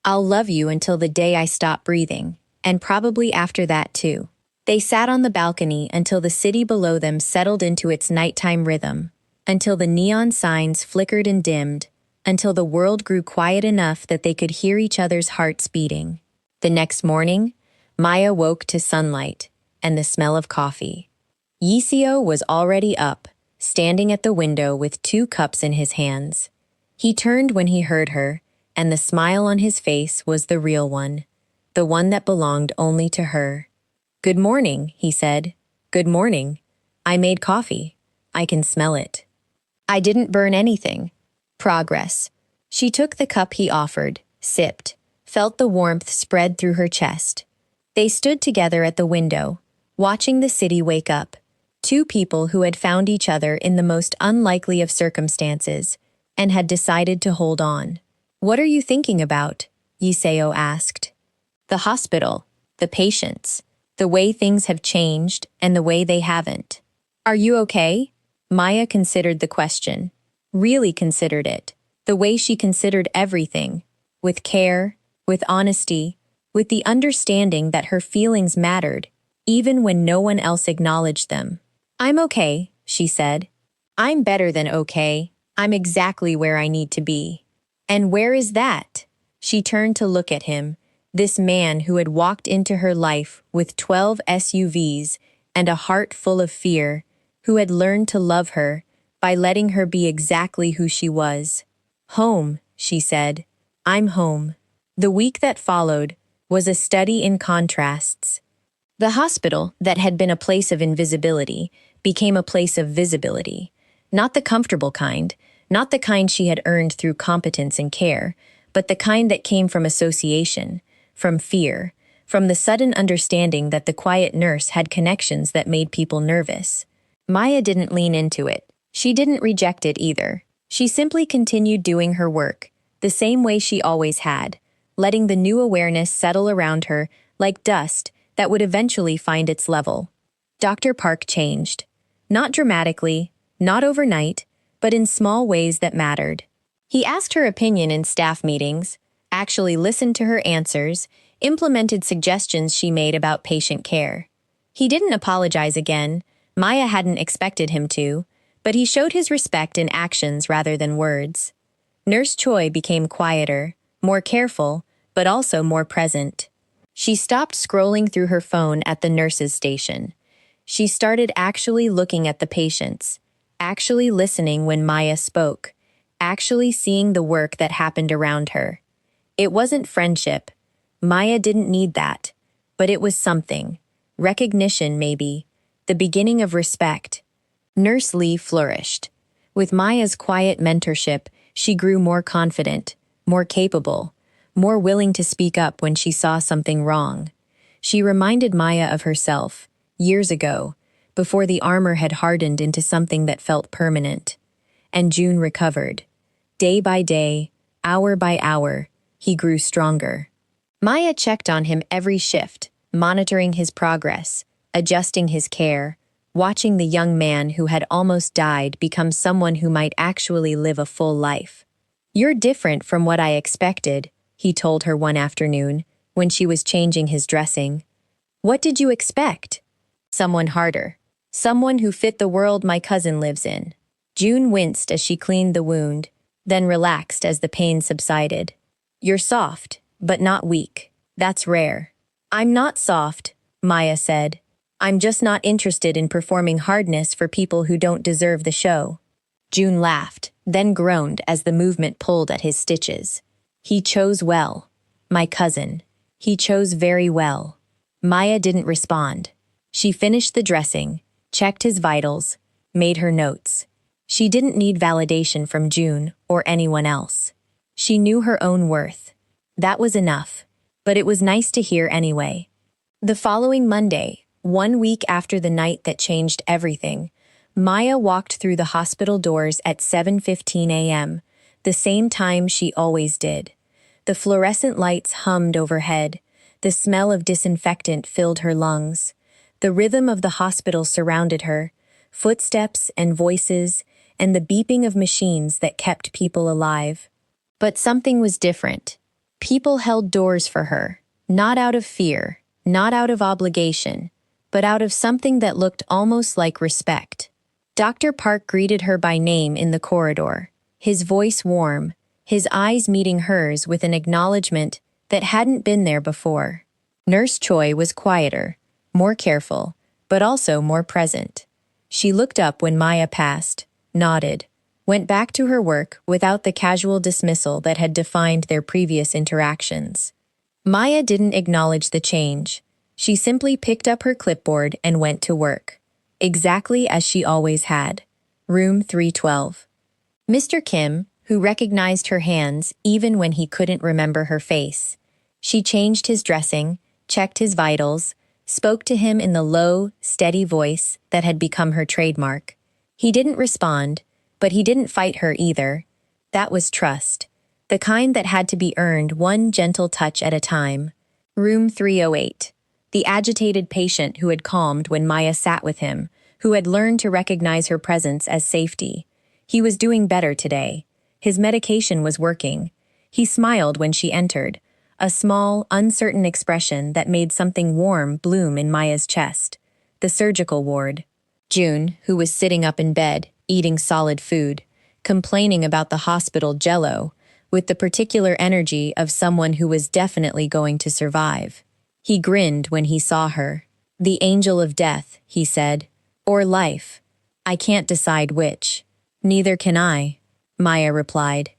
I'll love you until the day I stop breathing, and probably after that too." They sat on the balcony until the city below them settled into its nighttime rhythm, until the neon signs flickered and dimmed, until the world grew quiet enough that they could hear each other's hearts beating. The next morning, Maya woke to sunlight and the smell of coffee. Yiseo was already up, standing at the window with 2 cups in his hands. He turned when he heard her, and the smile on his face was the real one, the one that belonged only to her. "Good morning," he said. "Good morning. I made coffee. I can smell it. I didn't burn anything. Progress." She took the cup he offered, sipped, felt the warmth spread through her chest. They stood together at the window, watching the city wake up. 2 people who had found each other in the most unlikely of circumstances and had decided to hold on. "What are you thinking about?" Yiseo asked. "The hospital, the patients, the way things have changed and the way they haven't." "Are you okay?" Maya considered the question, really considered it, the way she considered everything, with care, with honesty, with the understanding that her feelings mattered, even when no one else acknowledged them. "I'm okay," she said. "I'm better than okay. I'm exactly where I need to be." "And where is that?" She turned to look at him, this man who had walked into her life with 12 SUVs and a heart full of fear, who had learned to love her by letting her be exactly who she was. "Home," she said. "I'm home." The week that followed was a study in contrasts. The hospital, that had been a place of invisibility, became a place of visibility. Not the comfortable kind, not the kind she had earned through competence and care, but the kind that came from association, from fear, from the sudden understanding that the quiet nurse had connections that made people nervous. Maya didn't lean into it. She didn't reject it either. She simply continued doing her work, the same way she always had, letting the new awareness settle around her like dust that would eventually find its level. Dr. Park changed. Not dramatically, not overnight, but in small ways that mattered. He asked her opinion in staff meetings, actually listened to her answers, implemented suggestions she made about patient care. He didn't apologize again. Maya hadn't expected him to, but he showed his respect in actions rather than words. Nurse Choi became quieter, more careful, but also more present. She stopped scrolling through her phone at the nurse's station. She started actually looking at the patients, actually listening when Maya spoke, actually seeing the work that happened around her. It wasn't friendship. Maya didn't need that. But it was something. Recognition, maybe. The beginning of respect. Nurse Lee flourished. With Maya's quiet mentorship, she grew more confident, more capable, more willing to speak up when she saw something wrong. She reminded Maya of herself, years ago, before the armor had hardened into something that felt permanent. And June recovered. Day by day, hour by hour, he grew stronger. Maya checked on him every shift, monitoring his progress, adjusting his care, watching the young man who had almost died become someone who might actually live a full life. "You're different from what I expected," he told her one afternoon, when she was changing his dressing. "What did you expect?" "Someone harder. Someone who fit the world my cousin lives in." June winced as she cleaned the wound, then relaxed as the pain subsided. "You're soft, but not weak. That's rare." "I'm not soft," Maya said. "I'm just not interested in performing hardness for people who don't deserve the show." June laughed, then groaned as the movement pulled at his stitches. "He chose well. My cousin. He chose very well." Maya didn't respond. She finished the dressing, checked his vitals, made her notes. She didn't need validation from June or anyone else. She knew her own worth. That was enough. But it was nice to hear anyway. The following Monday, 1 week after the night that changed everything, Maya walked through the hospital doors at 7:15 a.m., the same time she always did. The fluorescent lights hummed overhead. The smell of disinfectant filled her lungs. The rhythm of the hospital surrounded her, footsteps and voices, and the beeping of machines that kept people alive. But something was different. People held doors for her, not out of fear, not out of obligation, but out of something that looked almost like respect. Dr. Park greeted her by name in the corridor, his voice warm, his eyes meeting hers with an acknowledgement that hadn't been there before. Nurse Choi was quieter, more careful, but also more present. She looked up when Maya passed, nodded, went back to her work without the casual dismissal that had defined their previous interactions. Maya didn't acknowledge the change. She simply picked up her clipboard and went to work. Exactly as she always had. Room 312. Mr. Kim, who recognized her hands even when he couldn't remember her face. She changed his dressing, checked his vitals, spoke to him in the low, steady voice that had become her trademark. He didn't respond, but he didn't fight her either. That was trust, the kind that had to be earned one gentle touch at a time. Room 308. The agitated patient who had calmed when Maya sat with him, who had learned to recognize her presence as safety. He was doing better today. His medication was working. He smiled when she entered, a small, uncertain expression that made something warm bloom in Maya's chest. The surgical ward. June, who was sitting up in bed, eating solid food, complaining about the hospital jello, with the particular energy of someone who was definitely going to survive. He grinned when he saw her. "The angel of death," he said. "Or life. I can't decide which." "Neither can I," Maya replied.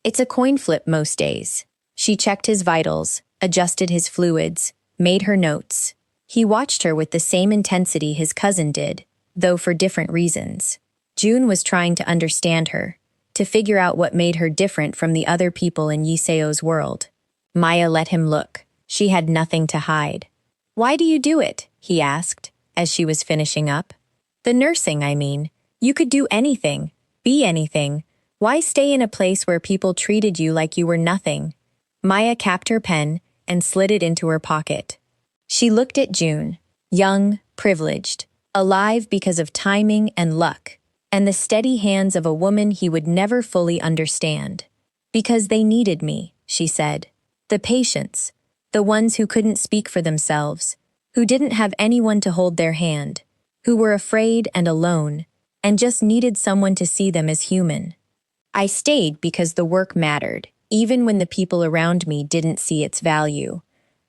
"It's a coin flip most days." She checked his vitals, adjusted his fluids, made her notes. He watched her with the same intensity his cousin did, though for different reasons. June was trying to understand her, to figure out what made her different from the other people in Yiseo's world. Maya let him look. She had nothing to hide. "Why do you do it?" he asked, as she was finishing up. "The nursing, I mean. You could do anything, be anything. Why stay in a place where people treated you like you were nothing?" Maya capped her pen and slid it into her pocket. She looked at June, young, privileged, alive because of timing and luck, and the steady hands of a woman he would never fully understand. "Because they needed me," she said. "The patients, the ones who couldn't speak for themselves, who didn't have anyone to hold their hand, who were afraid and alone, and just needed someone to see them as human. I stayed because the work mattered, even when the people around me didn't see its value.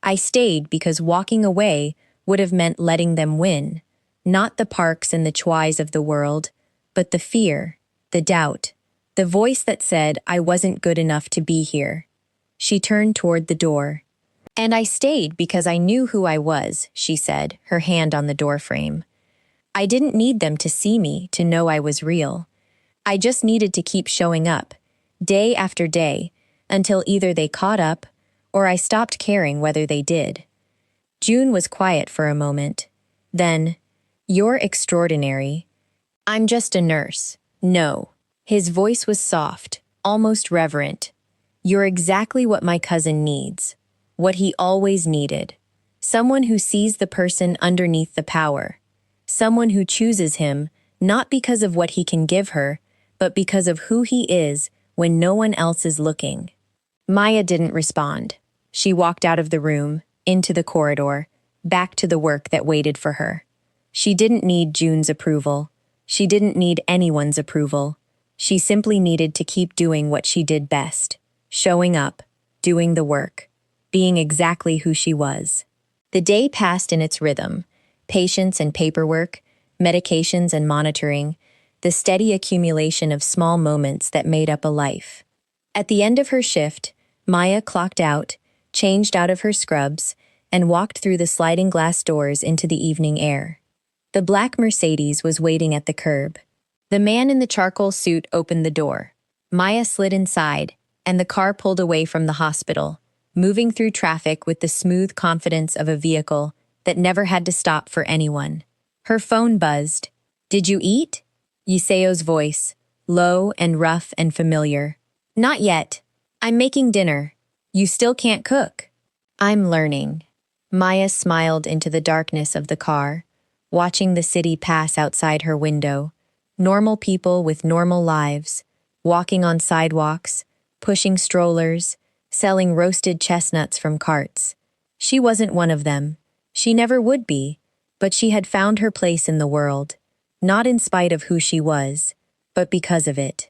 I stayed because walking away would have meant letting them win, not the Parks and the Chwais of the world, but the fear, the doubt, the voice that said I wasn't good enough to be here." She turned toward the door. And I stayed because I knew who I was, she said, her hand on the doorframe. I didn't need them to see me to know I was real. I just needed to keep showing up, day after day, until either they caught up or I stopped caring whether they did. June was quiet for a moment. Then, "You're extraordinary." "I'm just a nurse." "No." His voice was soft, almost reverent. "You're exactly what my cousin needs. What he always needed. Someone who sees the person underneath the power. Someone who chooses him, not because of what he can give her, but because of who he is when no one else is looking." Maya didn't respond. She walked out of the room, into the corridor, back to the work that waited for her. She didn't need June's approval. She didn't need anyone's approval. She simply needed to keep doing what she did best, showing up, doing the work, being exactly who she was. The day passed in its rhythm, patience and paperwork, medications and monitoring, the steady accumulation of small moments that made up a life. At the end of her shift, Maya clocked out, changed out of her scrubs, and walked through the sliding glass doors into the evening air. The black Mercedes was waiting at the curb. The man in the charcoal suit opened the door. Maya slid inside, and the car pulled away from the hospital, moving through traffic with the smooth confidence of a vehicle that never had to stop for anyone. Her phone buzzed. "Did you eat?" Yiseo's voice, low and rough and familiar. "Not yet. I'm making dinner. You still can't cook." "I'm learning." Maya smiled into the darkness of the car, watching the city pass outside her window. Normal people with normal lives, walking on sidewalks, pushing strollers, selling roasted chestnuts from carts. She wasn't one of them. She never would be, but she had found her place in the world, not in spite of who she was, but because of it.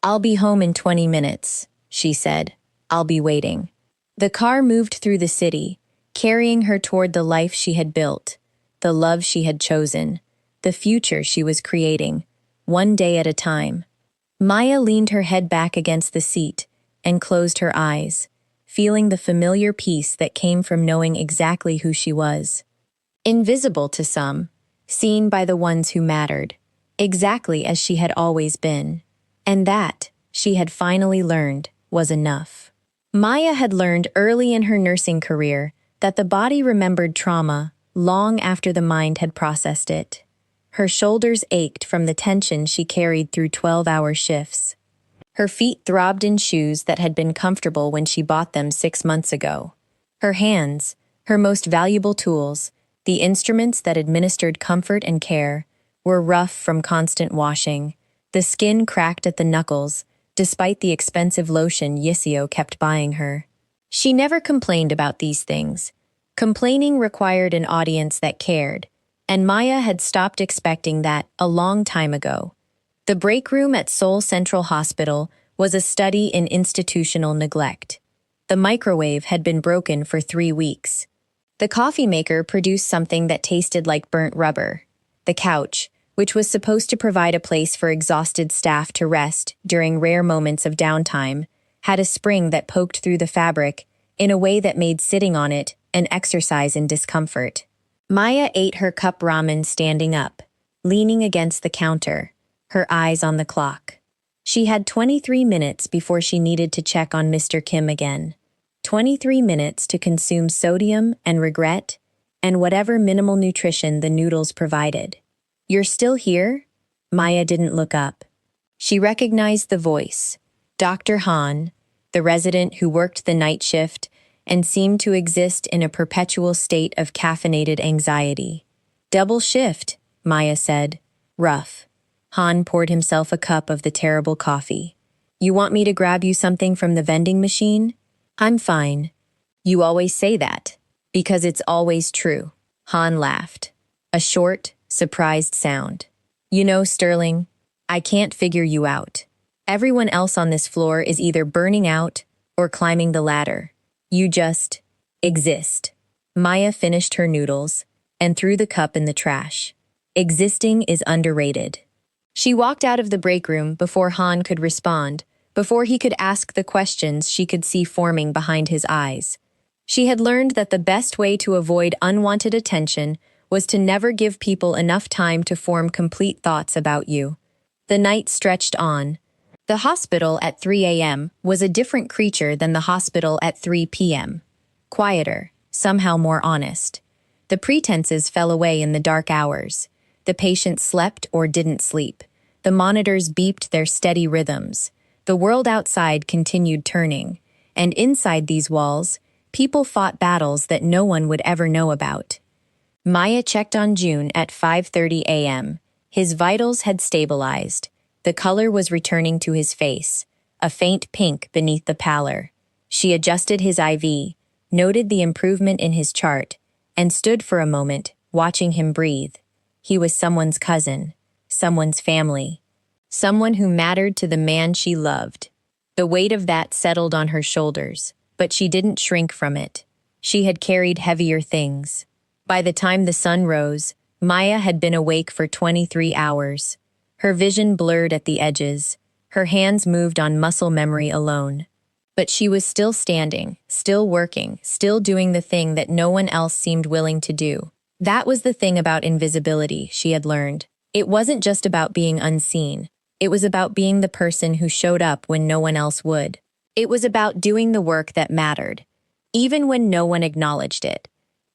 "I'll be home in 20 minutes, she said. "I'll be waiting." The car moved through the city, carrying her toward the life she had built, the love she had chosen, the future she was creating, one day at a time. Maya leaned her head back against the seat and closed her eyes, feeling the familiar peace that came from knowing exactly who she was. Invisible to some, seen by the ones who mattered, exactly as she had always been. And that, she had finally learned, was enough. Maya had learned early in her nursing career that the body remembered trauma long after the mind had processed it. Her shoulders ached from the tension she carried through 12-hour shifts. Her feet throbbed in shoes that had been comfortable when she bought them 6 months ago. Her hands, her most valuable tools, the instruments that administered comfort and care, were rough from constant washing. The skin cracked at the knuckles, despite the expensive lotion Yiseo kept buying her. She never complained about these things. Complaining required an audience that cared, and Maya had stopped expecting that a long time ago. The break room at Seoul Central Hospital was a study in institutional neglect. The microwave had been broken for 3 weeks. The coffee maker produced something that tasted like burnt rubber. The couch, which was supposed to provide a place for exhausted staff to rest during rare moments of downtime, had a spring that poked through the fabric in a way that made sitting on it an exercise in discomfort. Maya ate her cup ramen standing up, leaning against the counter, her eyes on the clock. She had 23 minutes before she needed to check on Mr. Kim again. 23 minutes to consume sodium and regret, and whatever minimal nutrition the noodles provided. "You're still here?" Maya didn't look up. She recognized the voice. Dr. Han, the resident who worked the night shift and seemed to exist in a perpetual state of caffeinated anxiety. "Double shift," Maya said. "Rough." Han poured himself a cup of the terrible coffee. "You want me to grab you something from the vending machine?" "I'm fine." "You always say that." "Because it's always true." Han laughed. A short, surprised sound. "You know, Sterling, I can't figure you out. Everyone else on this floor is either burning out or climbing the ladder. You just exist." Maya finished her noodles and threw the cup in the trash. Existing is underrated. She walked out of the break room before Han could respond, Before he could ask the questions she could see forming behind his eyes. She had learned that the best way to avoid unwanted attention was to never give people enough time to form complete thoughts about you. The night stretched on. The hospital at 3 a.m. was a different creature than the hospital at 3 p.m. Quieter, somehow more honest. The pretenses fell away in the dark hours. The patients slept or didn't sleep. The monitors beeped their steady rhythms. The world outside continued turning. And inside these walls, people fought battles that no one would ever know about. Maya checked on June at 5:30 a.m. His vitals had stabilized. The color was returning to his face, a faint pink beneath the pallor. She adjusted his IV, noted the improvement in his chart, and stood for a moment, watching him breathe. He was someone's cousin, someone's family, someone who mattered to the man she loved. The weight of that settled on her shoulders, but she didn't shrink from it. She had carried heavier things. By the time the sun rose, Maya had been awake for 23 hours. Her vision blurred at the edges. Her hands moved on muscle memory alone. But she was still standing, still working, still doing the thing that no one else seemed willing to do. That was the thing about invisibility, she had learned. It wasn't just about being unseen. It was about being the person who showed up when no one else would. It was about doing the work that mattered, even when no one acknowledged it.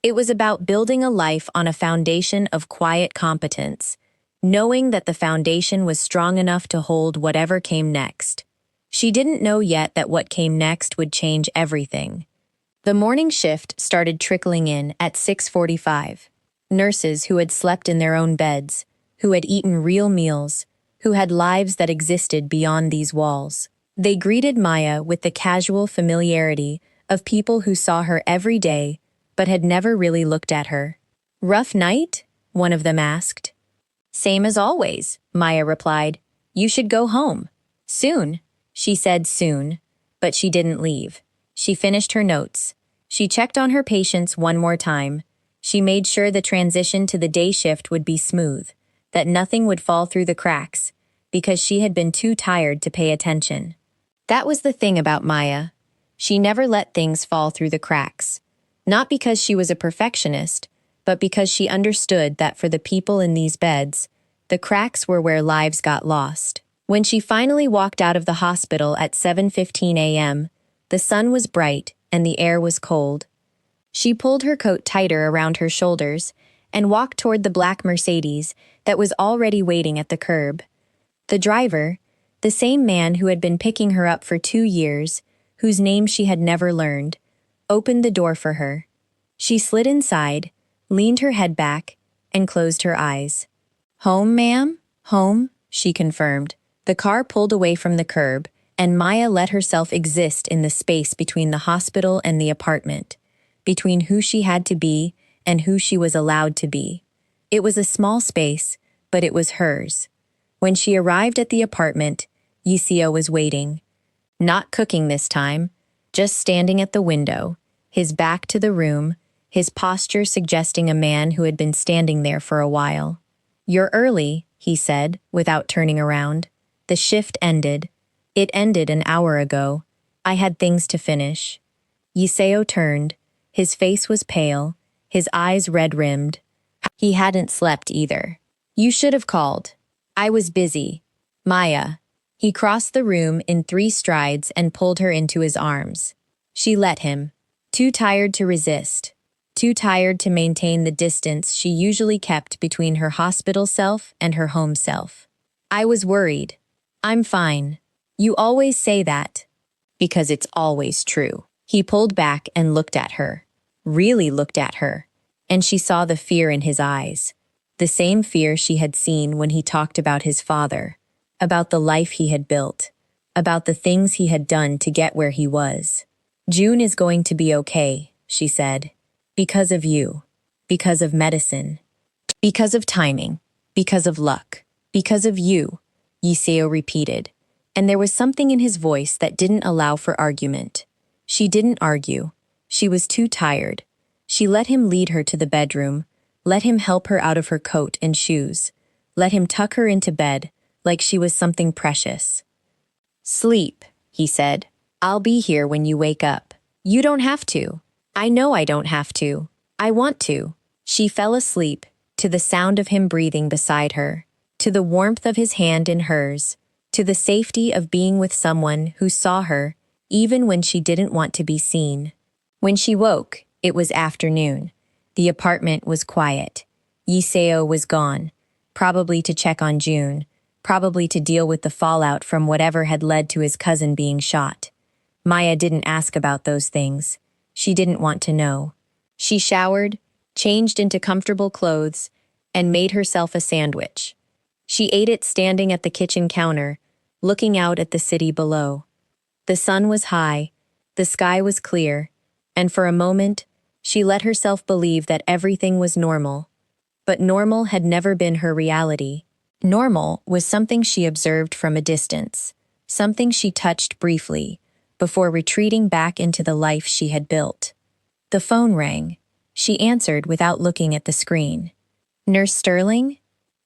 It was about building a life on a foundation of quiet competence, knowing that the foundation was strong enough to hold whatever came next. She didn't know yet that what came next would change everything. The morning shift started trickling in at 6:45. Nurses who had slept in their own beds, who had eaten real meals, who had lives that existed beyond these walls. They greeted Maya with the casual familiarity of people who saw her every day but had never really looked at her. "Rough night?" one of them asked. "Same as always," Maya replied. "You should go home." "Soon," she said soon, but she didn't leave. She finished her notes. She checked on her patients one more time. She made sure the transition to the day shift would be smooth, that nothing would fall through the cracks, because she had been too tired to pay attention. That was the thing about Maya. She never let things fall through the cracks. Not because she was a perfectionist, but because she understood that for the people in these beds, the cracks were where lives got lost. When she finally walked out of the hospital at 7:15 a.m., the sun was bright and the air was cold. She pulled her coat tighter around her shoulders and walked toward the black Mercedes that was already waiting at the curb. The driver, the same man who had been picking her up for 2 years, whose name she had never learned, opened the door for her. She slid inside, leaned her head back, and closed her eyes. "Home, ma'am? Home," she confirmed. The car pulled away from the curb, and Maya let herself exist in the space between the hospital and the apartment, between who she had to be and who she was allowed to be. It was a small space, but it was hers. When she arrived at the apartment, Yiseo was waiting. Not cooking this time, just standing at the window, his back to the room, his posture suggesting a man who had been standing there for a while. "You're early," he said, without turning around. "The shift ended. It ended an hour ago. I had things to finish." Yiseo turned. His face was pale, his eyes red-rimmed. He hadn't slept either. "You should have called. I was busy." "Maya." He crossed the room in 3 strides and pulled her into his arms. She let him. Too tired to resist. Too tired to maintain the distance she usually kept between her hospital self and her home self. "I was worried." "I'm fine." "You always say that." "Because it's always true." He pulled back and looked at her. Really looked at her. And she saw the fear in his eyes. The same fear she had seen when he talked about his father, about the life he had built, about the things he had done to get where he was. "June is going to be okay," she said. "Because of you. Because of medicine. Because of timing. Because of luck. Because of you," Yiseo repeated. And there was something in his voice that didn't allow for argument. She didn't argue. She was too tired. She let him lead her to the bedroom, let him help her out of her coat and shoes, let him tuck her into bed like she was something precious. Sleep, he said. I'll be here when you wake up. You don't have to. I know I don't have to. I want to. She fell asleep, to the sound of him breathing beside her, to the warmth of his hand in hers, to the safety of being with someone who saw her, even when she didn't want to be seen. When she woke, it was afternoon. The apartment was quiet. Yiseo was gone, probably to check on June, probably to deal with the fallout from whatever had led to his cousin being shot. Maya didn't ask about those things. She didn't want to know. She showered, changed into comfortable clothes, and made herself a sandwich. She ate it standing at the kitchen counter, looking out at the city below. The sun was high, the sky was clear, and for a moment, she let herself believe that everything was normal. But normal had never been her reality. Normal was something she observed from a distance, something she touched briefly, before retreating back into the life she had built. The phone rang. She answered without looking at the screen. Nurse Sterling?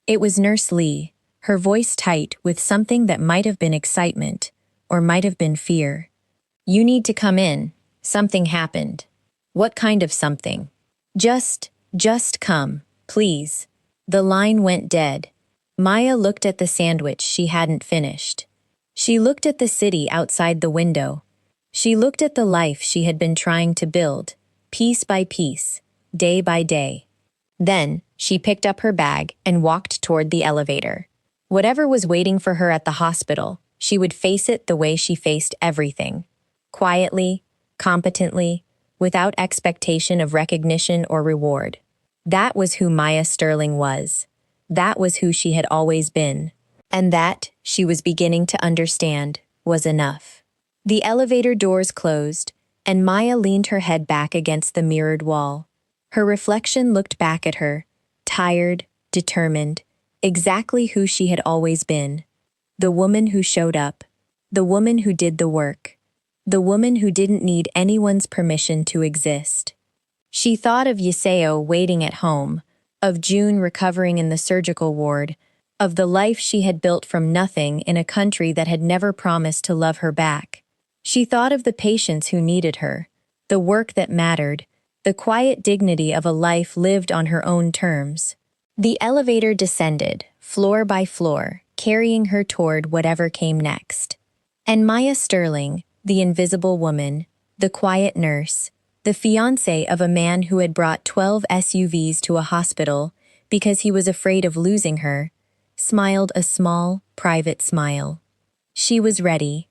It was Nurse Lee, her voice tight with something that might have been excitement, or might have been fear. You need to come in. Something happened. What kind of something? Just come, please. The line went dead. Maya looked at the sandwich she hadn't finished. She looked at the city outside the window. She looked at the life she had been trying to build, piece by piece, day by day. Then, she picked up her bag and walked toward the elevator. Whatever was waiting for her at the hospital, she would face it the way she faced everything. Quietly, competently, without expectation of recognition or reward. That was who Maya Sterling was. That was who she had always been. And that, she was beginning to understand, was enough. The elevator doors closed, and Maya leaned her head back against the mirrored wall. Her reflection looked back at her, tired, determined, exactly who she had always been. The woman who showed up. The woman who did the work. The woman who didn't need anyone's permission to exist. She thought of Yiseo waiting at home, of June recovering in the surgical ward, of the life she had built from nothing in a country that had never promised to love her back. She thought of the patients who needed her, the work that mattered, the quiet dignity of a life lived on her own terms. The elevator descended, floor by floor, carrying her toward whatever came next. And Maya Sterling, the invisible woman, the quiet nurse, the fiancé of a man who had brought 12 SUVs to a hospital because he was afraid of losing her, smiled a small, private smile. She was ready.